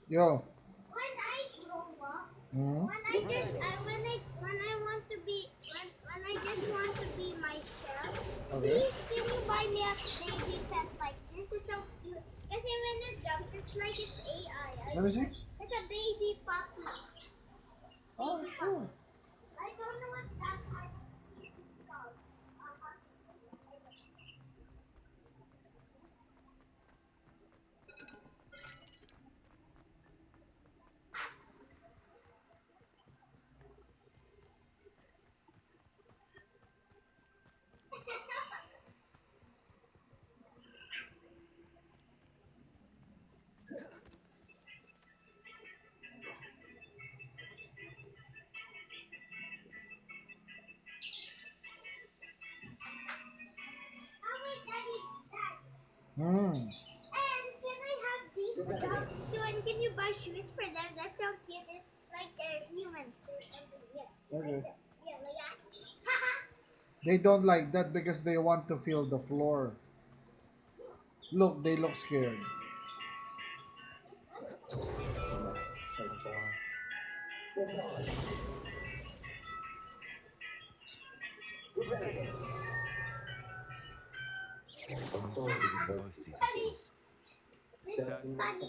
[SPEAKER 4] Yo.
[SPEAKER 8] When I grow up,
[SPEAKER 4] Hmm?
[SPEAKER 8] when I want to be, when I just want to be myself,
[SPEAKER 4] Okay.
[SPEAKER 8] please can you buy me a baby pet like this? It's so cute. Because when it jumps, it's like it's AI.
[SPEAKER 4] Let me see.
[SPEAKER 8] It's a baby puppy.
[SPEAKER 4] Oh, sure.
[SPEAKER 8] I don't know what that is called.
[SPEAKER 4] Hmm.
[SPEAKER 8] And can I have these dogs too? And can you buy shoes for them? That's so cute. It's like they're humans or something. Yeah.
[SPEAKER 4] Okay.
[SPEAKER 8] Like that. Yeah, like that.
[SPEAKER 4] They don't like that because they want to feel the floor. Look, they look scared.
[SPEAKER 3] I'm sorry we can both see festivals.
[SPEAKER 8] This is funny.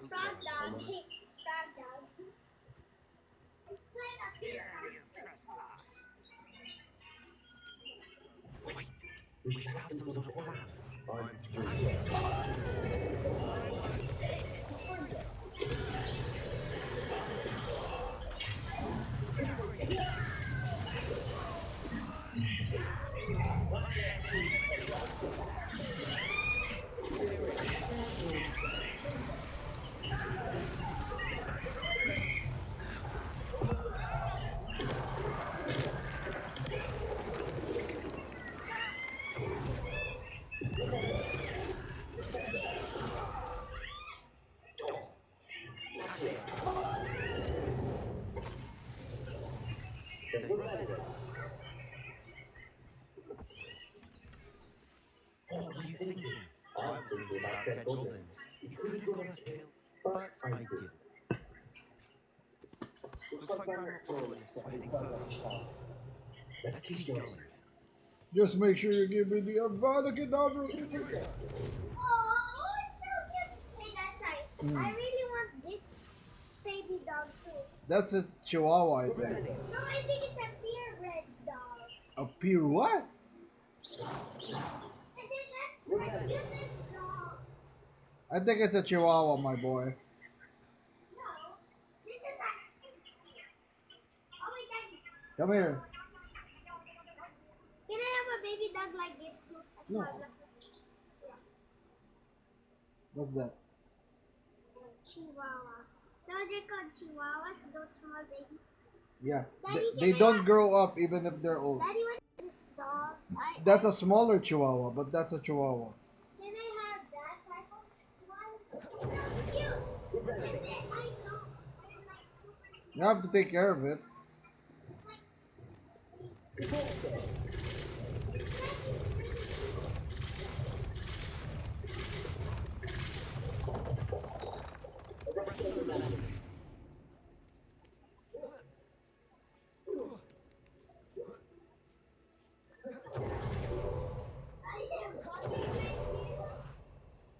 [SPEAKER 8] Frog dog. Frog dog. It's right up here.
[SPEAKER 3] Wait, we should have some sort of plan. I'm
[SPEAKER 7] Okay, we're ready.
[SPEAKER 3] What were you thinking? I was thinking about dead goblins. You could have got us killed, but I didn't. Looks like Ranrock's Merlin is heading further up. Let's keep going.
[SPEAKER 4] Just make sure you give me the Avada Kedavra.
[SPEAKER 8] Oh, so cute. Hey, that's nice. I really want this baby dog too.
[SPEAKER 4] That's a Chihuahua, I think.
[SPEAKER 8] No, I think it's a purebred dog.
[SPEAKER 4] A pure what?
[SPEAKER 8] I think that's my cutest dog.
[SPEAKER 4] I think it's a Chihuahua, my boy.
[SPEAKER 8] No, this is not. Oh my god.
[SPEAKER 4] Come here.
[SPEAKER 8] Can I have a baby dog like this too? A small one. Yeah.
[SPEAKER 4] What's that?
[SPEAKER 8] Chihuahua. So they're called Chihuahuas, those small babies.
[SPEAKER 4] Yeah.
[SPEAKER 8] Daddy,
[SPEAKER 4] They
[SPEAKER 8] can I
[SPEAKER 4] don't
[SPEAKER 8] have-
[SPEAKER 4] grow up even if they're old.
[SPEAKER 8] Daddy, what is this dog?
[SPEAKER 4] That's a smaller Chihuahua, but that's a Chihuahua.
[SPEAKER 8] Can I have that type of one? It's so cute. I know.
[SPEAKER 4] You have to take care of it.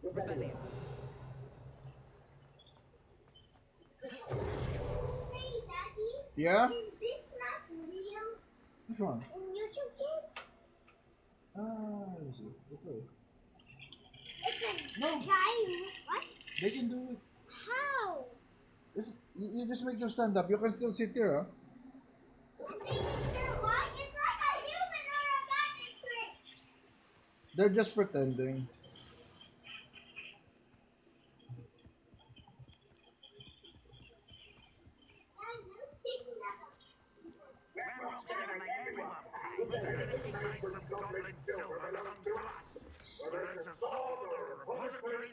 [SPEAKER 3] Rebellion.
[SPEAKER 8] Hey, Daddy.
[SPEAKER 4] Yeah?
[SPEAKER 8] Is this not real
[SPEAKER 4] Which one?
[SPEAKER 8] in YouTube Kids?
[SPEAKER 4] Let me see. Okay.
[SPEAKER 8] It's a
[SPEAKER 4] No.
[SPEAKER 8] guy who... What?
[SPEAKER 4] They can do it.
[SPEAKER 8] How?
[SPEAKER 4] You just make them stand up. You can still sit here, huh?
[SPEAKER 8] They can still walk? It's like a human or a magic trick.
[SPEAKER 4] They're just pretending.
[SPEAKER 3] Ranrock's gonna make everyone pay for anything made from goblin silver belongs to us. Whether it's a sword or a repository,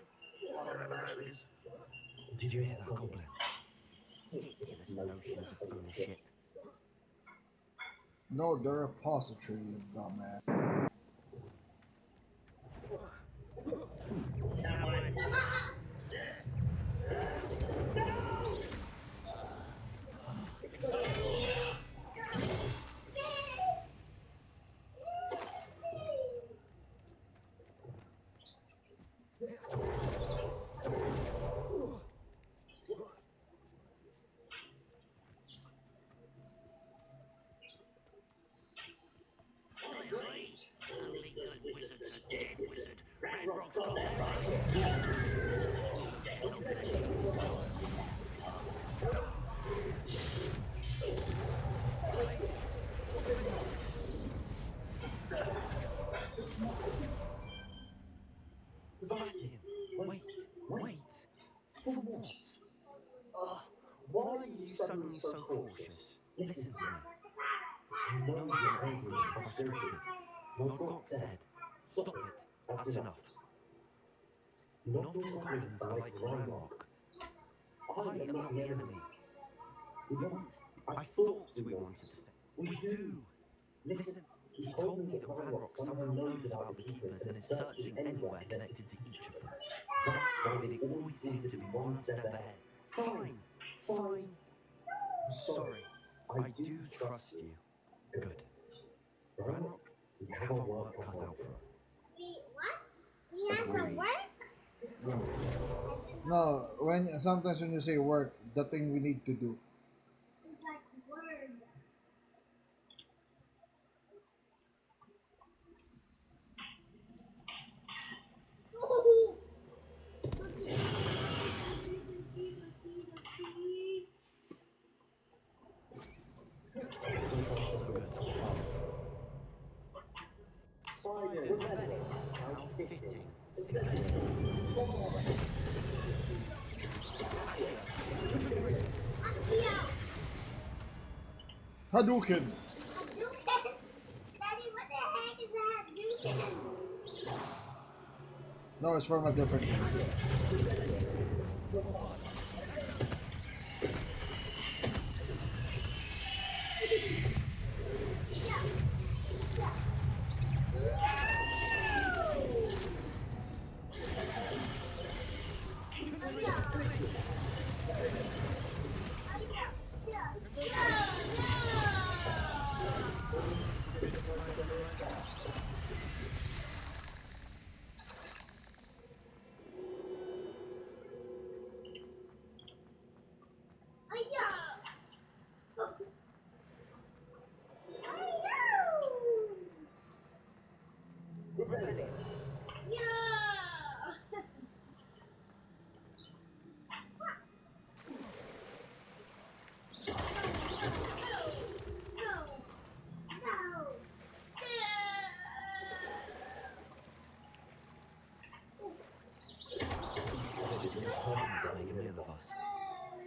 [SPEAKER 3] whatever that is. Did you hear that, Goblin? Ridiculous notions of ownership.
[SPEAKER 4] No, they're a repository, you dumbass.
[SPEAKER 3] Only good wizard's a dead wizard. Ranrock's got that Sebastian, wait. For what? Why are you suddenly so cautious? Listen to me. I know you're angry and frustrated. Not got said. Stop it. That's enough. Not all goblins are like Ranrock. I am not the enemy. I thought we wanted to say. We do. Listen, he told me that Ranrock somehow knows about the Keepers and is searching anywhere connected to each of them. That's why they always seem to be one step ahead. Fine. I'm sorry. I do trust you. Good. Ranrock, we have our work cut out for us.
[SPEAKER 8] Wait, what? He has a work?
[SPEAKER 4] No, sometimes when you say work, the thing we need to do.
[SPEAKER 8] It's like word.
[SPEAKER 3] How fitting.
[SPEAKER 4] Hadouken!
[SPEAKER 8] Daddy, what the heck is a Hadouken?
[SPEAKER 4] No, it's from a different.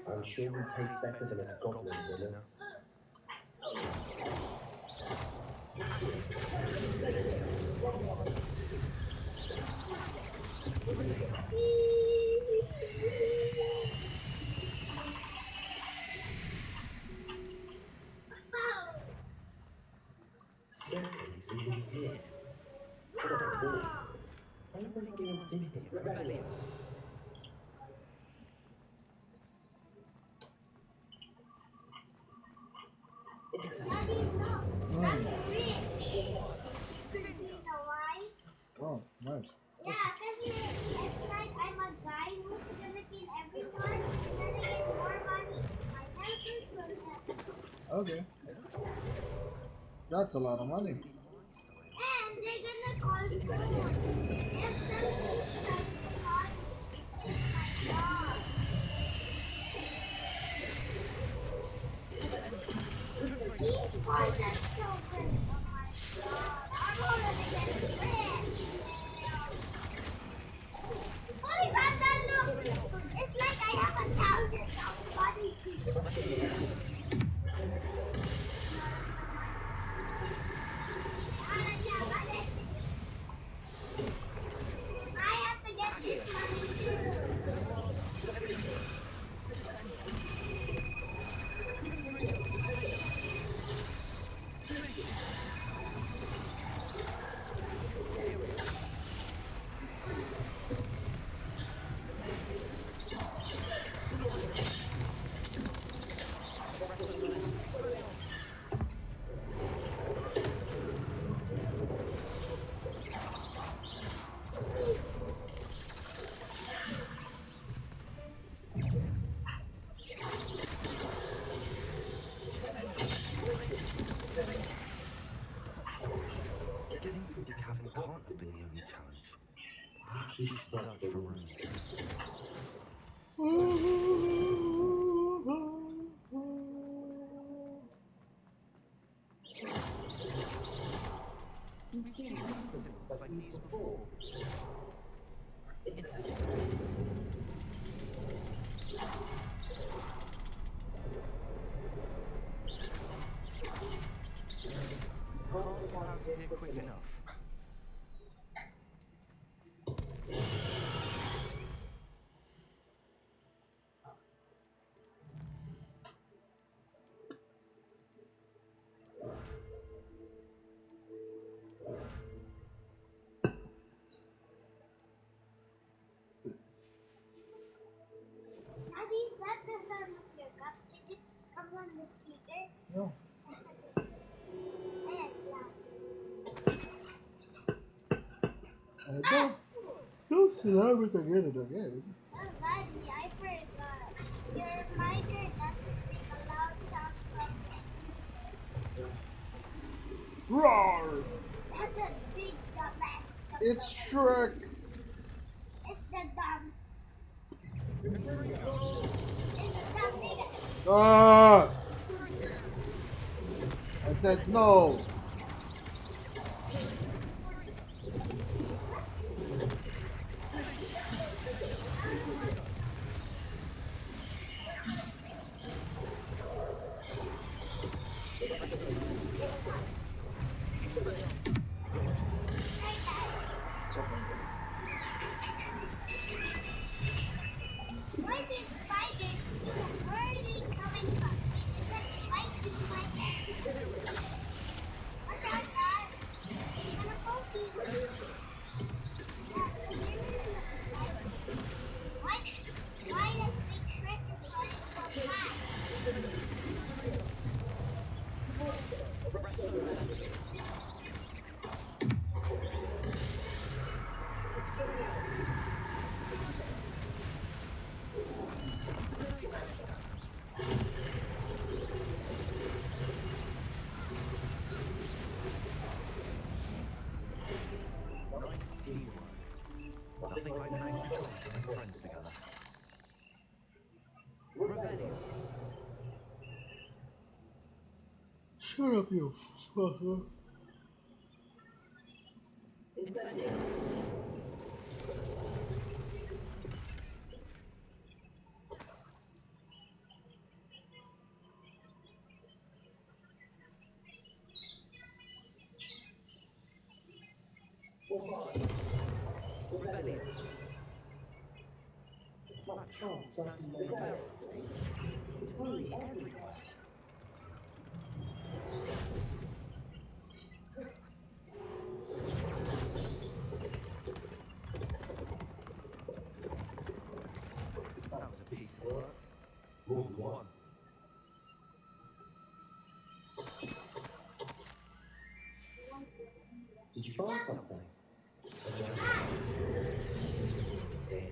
[SPEAKER 7] I'm sure we taste better than a goblin dinner.
[SPEAKER 5] Staircase leading here. What about the wall? I don't think anyone's been here.
[SPEAKER 3] Rebellion.
[SPEAKER 8] Daddy, look. I'm rich. Do you know why?
[SPEAKER 4] Oh, nice.
[SPEAKER 8] Yeah, because it's like I'm a guy who's gonna kill everyone, and then I get more money. My helpers will help.
[SPEAKER 4] Okay. That's a lot of money.
[SPEAKER 8] And they're gonna call me someone. If something tries to call me, it's my dog. These boys are so good. Oh my god. I'm already getting rich. Holy crap, that look! It's like I have 1,000 body people. I have to get this money too.
[SPEAKER 3] Getting through the cavern can't have been the only challenge. Perhaps we should search for rooms. We've seen symbols like these before. Can't get out of here quick enough.
[SPEAKER 8] Daddy, is that the sound of your cup? Did it come on the speaker?
[SPEAKER 4] No.
[SPEAKER 8] Yes,
[SPEAKER 4] I don't slam it again and again.
[SPEAKER 8] oh, Daddy, I forgot. Your micer doesn't make a loud sound from it.
[SPEAKER 4] Roar!
[SPEAKER 8] That's a big dumbass.
[SPEAKER 4] It's Shrek.
[SPEAKER 8] It's the dumb. It's the dumb nigga.
[SPEAKER 4] Ah! I said no.
[SPEAKER 8] Where did spiders where are they coming from? Is that spicy spider? What's that, guys? I'm a pokey. Why does Big Shrek is running so fast?
[SPEAKER 3] Nice teamwork. Nothing like an angry choice to make friends together. Rebellion.
[SPEAKER 4] Shut up, you fucker.
[SPEAKER 3] That troll certainly embarrassing things. Debris everywhere. That was a piece of work. More than one.
[SPEAKER 5] Did you find something? There.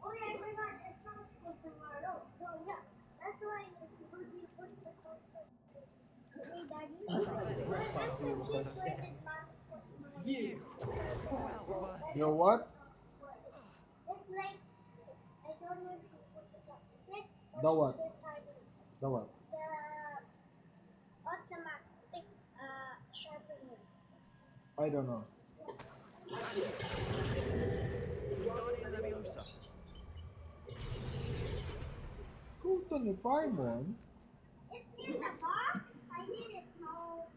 [SPEAKER 8] Oh yeah, I forgot. There's not tomorrow. So yeah, that's why it's good you put the concert. Hey Daddy, what are the big word that Mom put tomorrow?
[SPEAKER 3] You! Well worth
[SPEAKER 4] You know what?
[SPEAKER 8] It's like, I don't know if you put the chopstick or
[SPEAKER 4] The what?
[SPEAKER 8] this harder.
[SPEAKER 4] The what?
[SPEAKER 8] The automatic sharpener.
[SPEAKER 4] I don't know.
[SPEAKER 3] Guardian Leviosa.
[SPEAKER 4] Kung ni Paimon?
[SPEAKER 8] It's in the box? I didn't know.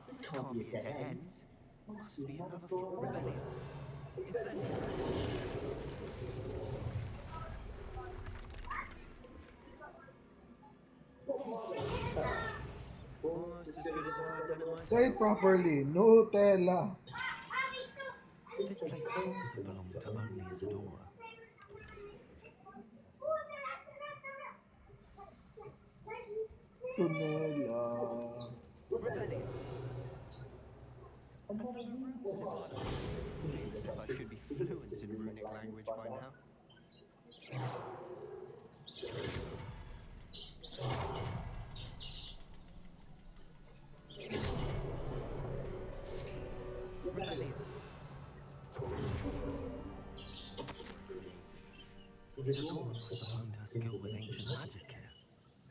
[SPEAKER 5] This can't be a dead end.
[SPEAKER 3] Must be another floor of Reveille's. Incendiary.
[SPEAKER 5] Almost as good as if I'd done it myself.
[SPEAKER 4] Say it properly. Nutella.
[SPEAKER 3] This place can't have belonged to only Isadora.
[SPEAKER 4] Tunela.
[SPEAKER 3] Revelio. Another rune symbol. Feels as if I should be fluent in runic language by now. Revelio. Isadora must have honed her skill with ancient magic here.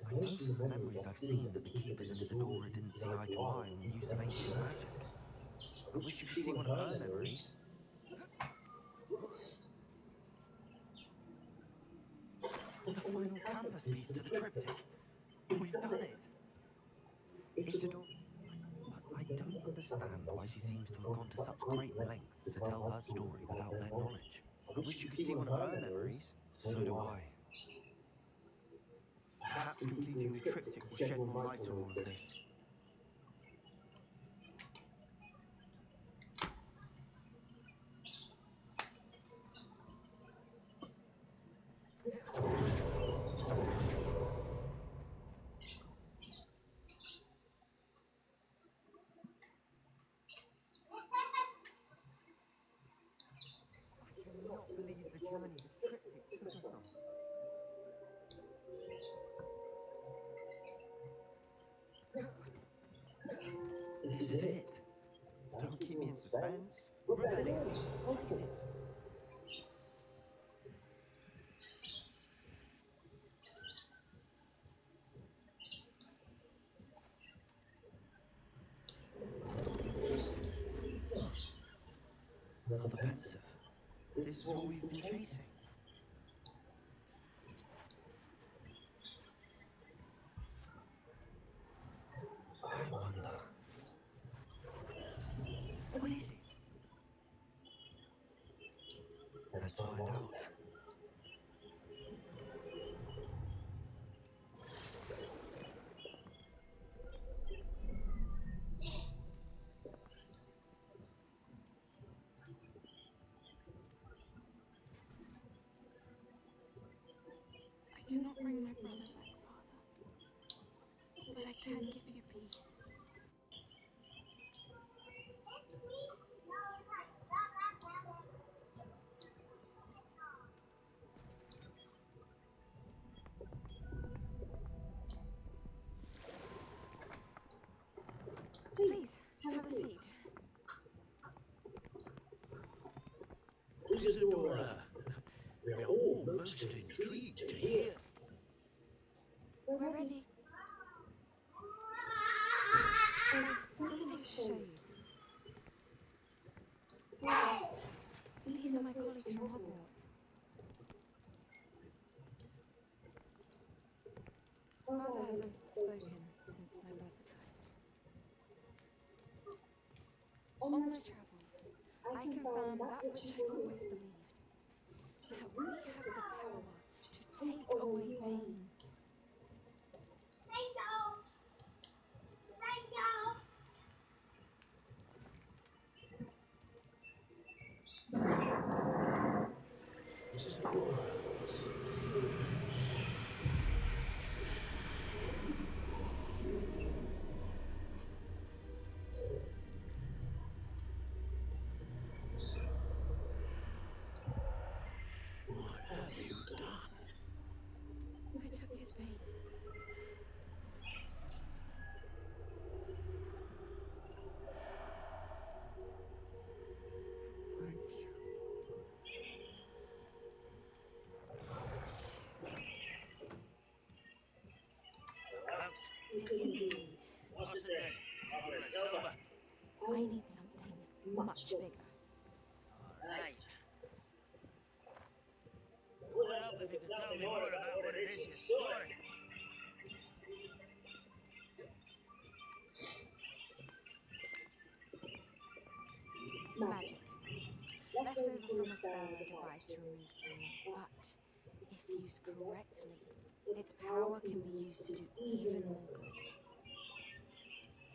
[SPEAKER 3] I know from the memories I've seen that the keepers in Isadora didn't see eye to eye on the use of ancient magic. I wish you could see one of her memories. The final canvas piece to the triptych. We've done it. Isadora... I don't understand why she seems to have gone to such great lengths to tell her story without their knowledge. I wish you could see one of her memories. So do I. Perhaps completing the triptych will shed more light on all of this. I cannot believe the journey this triptych took us on. This is it. Don't keep me in suspense. Revelio. What is it? Another pensive. This is what we've been chasing. I wonder. What is it? Let's find out.
[SPEAKER 2] I cannot bring my brother back, Father. But I can give you peace. Please, have a seat.
[SPEAKER 5] Isadora, we are all most intrigued to hear.
[SPEAKER 2] show you. These are my colleagues from Hogwarts. Father hasn't spoken since my brother died. On my travels, I confirmed that which I've always believed. That we have the power to take away pain.
[SPEAKER 8] Thank you. Thank you.
[SPEAKER 2] I took his pain. Indeed.
[SPEAKER 3] What's it then? It's over.
[SPEAKER 2] I need something much bigger.
[SPEAKER 3] Right. It would help if you could tell me more about what it is you're storing.
[SPEAKER 2] Magic. Left over from a spell device to remove pain, but if used correctly, its power can be used to do even more good.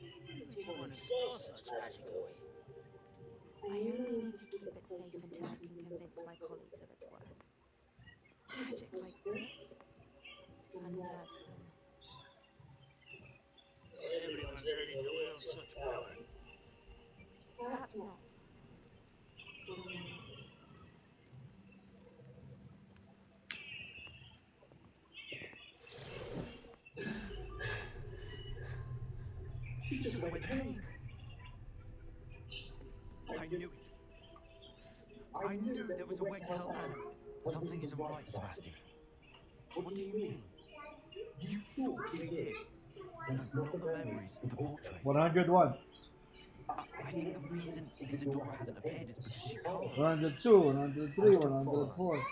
[SPEAKER 3] Would you want to store such magic away?
[SPEAKER 2] I only need to keep it safe until I can convince my colleagues of its worth. Magic like this unnerves them.
[SPEAKER 3] Everyone's ready to wield such power.
[SPEAKER 2] Perhaps not.
[SPEAKER 3] You just went pain. I knew it. I knew there was a way to help out. Something isn't right, Sebastian. What do you mean? You thought you did. Not the memories, the portrait.
[SPEAKER 4] 101.
[SPEAKER 3] I think the reason Isadora hasn't appeared is because she can't.
[SPEAKER 4] 102, 103, 104.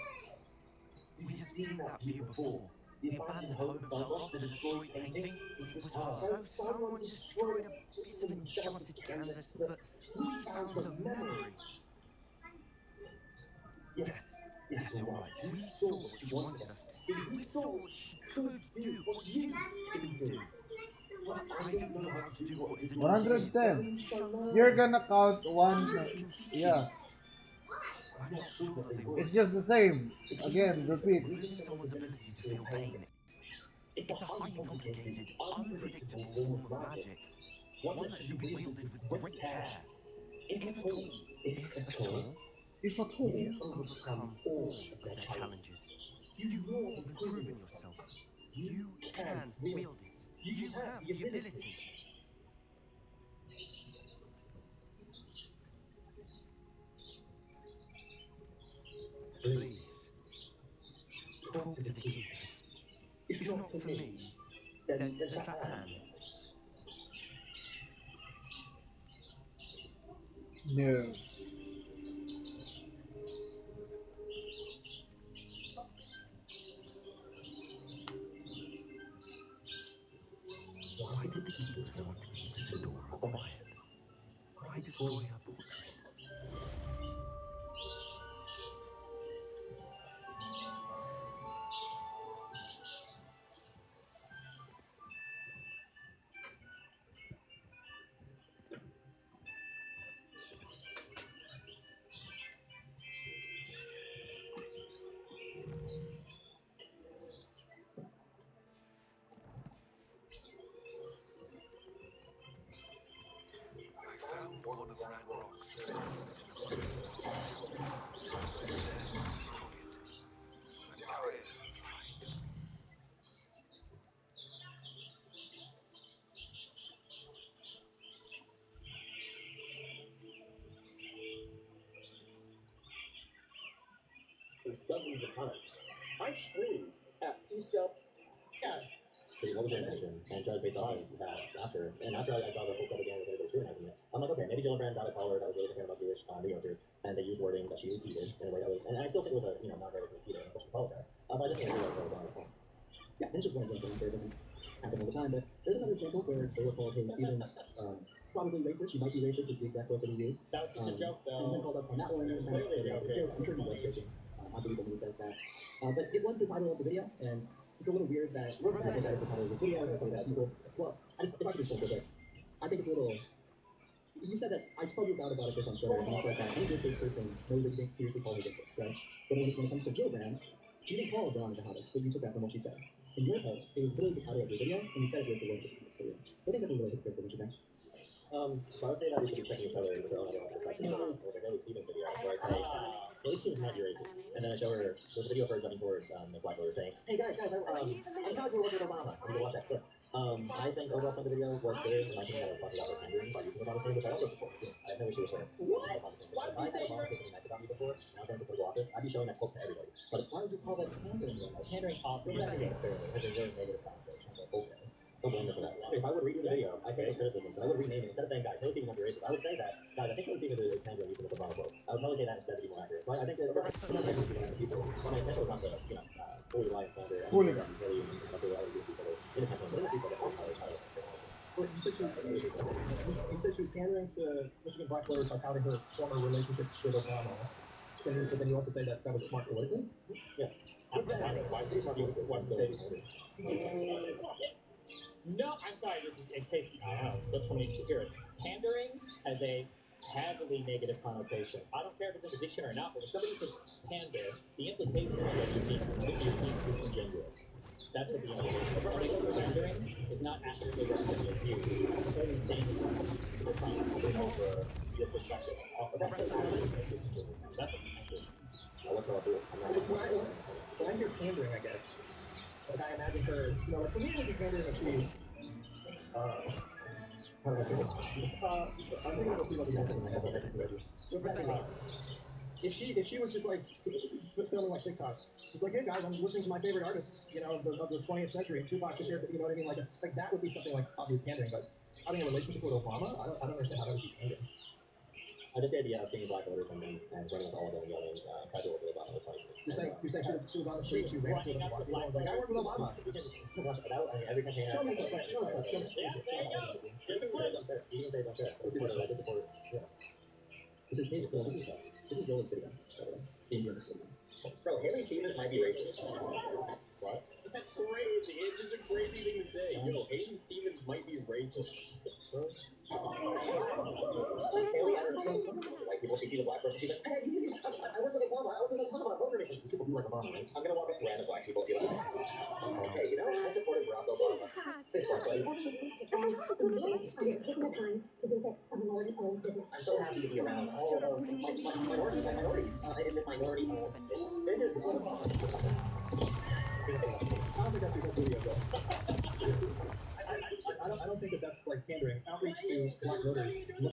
[SPEAKER 3] We have seen that view before. The abandoned home fell off the destroyed painting. It was her. So someone destroyed a bit of enchanted canvas, but we found her memory. Yes, you're right. We saw what she wanted us to see. We saw what she could do, what you couldn't do. But I don't know how to do what Isadora did.
[SPEAKER 4] 110. You're gonna count one. Yeah,
[SPEAKER 3] I'm not sure that they would.
[SPEAKER 4] it's just the same. Again, repeat.
[SPEAKER 3] Losing someone's ability to feel pain. It's a highly complicated, unpredictable form of magic. One that should be wielded with great care. If at all.
[SPEAKER 4] If at all.
[SPEAKER 3] You overcome all of their challenges. You do more than prove in yourself. You can wield it. You have the ability. Please, talk to the keepers. If not for me, then for Anne.
[SPEAKER 4] No.
[SPEAKER 3] Why did the keepers want to keep Isadora quiet? Why destroy her portrait? One of Ranrock's treasures.
[SPEAKER 7] There's dozens of times. I've screamed at pieced up. Yeah.
[SPEAKER 5] So what was your intention? And judge based off of that after I saw the whole club again with everybody scrutinizing it, Maybe Gillibrand got a caller that was really concerned about Jewish New Yorkers, and they used wording that she repeated in a way that was, and I still think it was a, not very repeated, and of course she apologized. But I just think it was a wrong point. Yeah, and it's just one example. I'm sure it doesn't happen all the time, but there's another example where they were called, hey, Stevens, probably racist. She might be racist is the exact quote that he used.
[SPEAKER 1] That was just a joke,
[SPEAKER 5] He's
[SPEAKER 1] though.
[SPEAKER 5] been called up on that one.
[SPEAKER 1] Clearly a joke.
[SPEAKER 5] I'm sure he was joking. I believe when he says that. But it was the title of the video, and it's a little weird that I think that is the title of the video, and so that people, well, if I could just go quick, I think it's a little, you said that, I told you about this on Twitter, and you said that any good faith person knows that you didn't seriously call her racist, right? But when it comes to Gillibrand, she didn't call Zalani the hottest, but you took that from what she said. In your post, it was literally the title of your video, and you said it word for word in the video. I think that's a little hypocritical, don't you think?
[SPEAKER 7] So I would say that we should be checking each other with our own perspectives. Like Ellie Stevens video, where I say, Ellie Stevens might be racist. And then I show her, there's a video of her running towards the black voter saying, hey guys, I'm not going to look at Obama. I'm going to watch that clip. I think overall from the video was good, and I think I was talking about her pandering by using Obama thing, which I also support. I have no issue with her.
[SPEAKER 1] What? Why
[SPEAKER 7] If
[SPEAKER 1] would
[SPEAKER 7] I
[SPEAKER 1] you say
[SPEAKER 7] had Obama say something nice about me before, and I was running for political office, I'd be showing that quote to everybody. But why would you call that pandering then? Like, pandering obviously fairly has a very negative connotation. Like, okay. Don't blame her for that. If I would redo the video, I think criticism, but I would rename it instead of saying, guys, Haley Stevens might be racist. I would say that, guys, I think Haley Stevens is pandering using this Obama quote. I would probably say that instead to be more accurate. So I think that people, my intention was not to, fully rely on slander and Haley and other people that are independent, but other people that are highly.
[SPEAKER 1] Well, you said she was pandering to Michigan black voters by touting her former relationship with Obama. But then you also say that was smart politically?
[SPEAKER 7] Yeah. Why would you say
[SPEAKER 1] No, I'm sorry, this is in case I don't know, so somebody should hear it. Pandering has a heavily negative connotation. I don't care if it's in the dictionary or not, but when somebody says pander, the implication is that you're being disingenuous. That's what the implication is. Pandering is not actively representing your views. It's only saying you're trying to bring over your perspective. That's the disingenuous. That's what pandering means. When I hear pandering, I guess, like I imagine her, like for me it would be pandering if she, how do I say this? I'm thinking of a few other examples in my head. So if she was just like filming like TikToks, it's like, hey guys, I'm listening to my favorite artists, of the 20th century, and Tupac is here, you know what I mean? Like that would be something like obvious pandering, but having a relationship with Obama, I don't understand how that would be pandering.
[SPEAKER 5] I just say the seeing black voters and running with all of them and yelling casual with Obama was funny.
[SPEAKER 1] You're saying she was on the street, she ran with Obama. People was like, I work with Obama.
[SPEAKER 5] Every campaign.
[SPEAKER 1] Show me the clip. Show me.
[SPEAKER 5] You can say don't care. This is his film. This is Joel's video. In this video.
[SPEAKER 7] Bro, Haley Stevens might be racist.
[SPEAKER 5] What?
[SPEAKER 7] That's crazy. It's just a crazy thing to say. Yo, Haley Stevens might be racist.
[SPEAKER 5] Haley, I don't know. Like, people, she sees a black person, she's like, hey, I work with Obama, vote for me. People do like Obama, right? I'm gonna walk up to random black people and be like, hey, I supported Barack Obama. Thanks, black buddy.
[SPEAKER 8] Taking the time to visit a minority-owned business.
[SPEAKER 5] I'm so happy to be around all of my minorities in this minority-owned business. This is one of
[SPEAKER 1] I don't think that's a good video, though. I don't think that's like pandering. Outreach to black voters.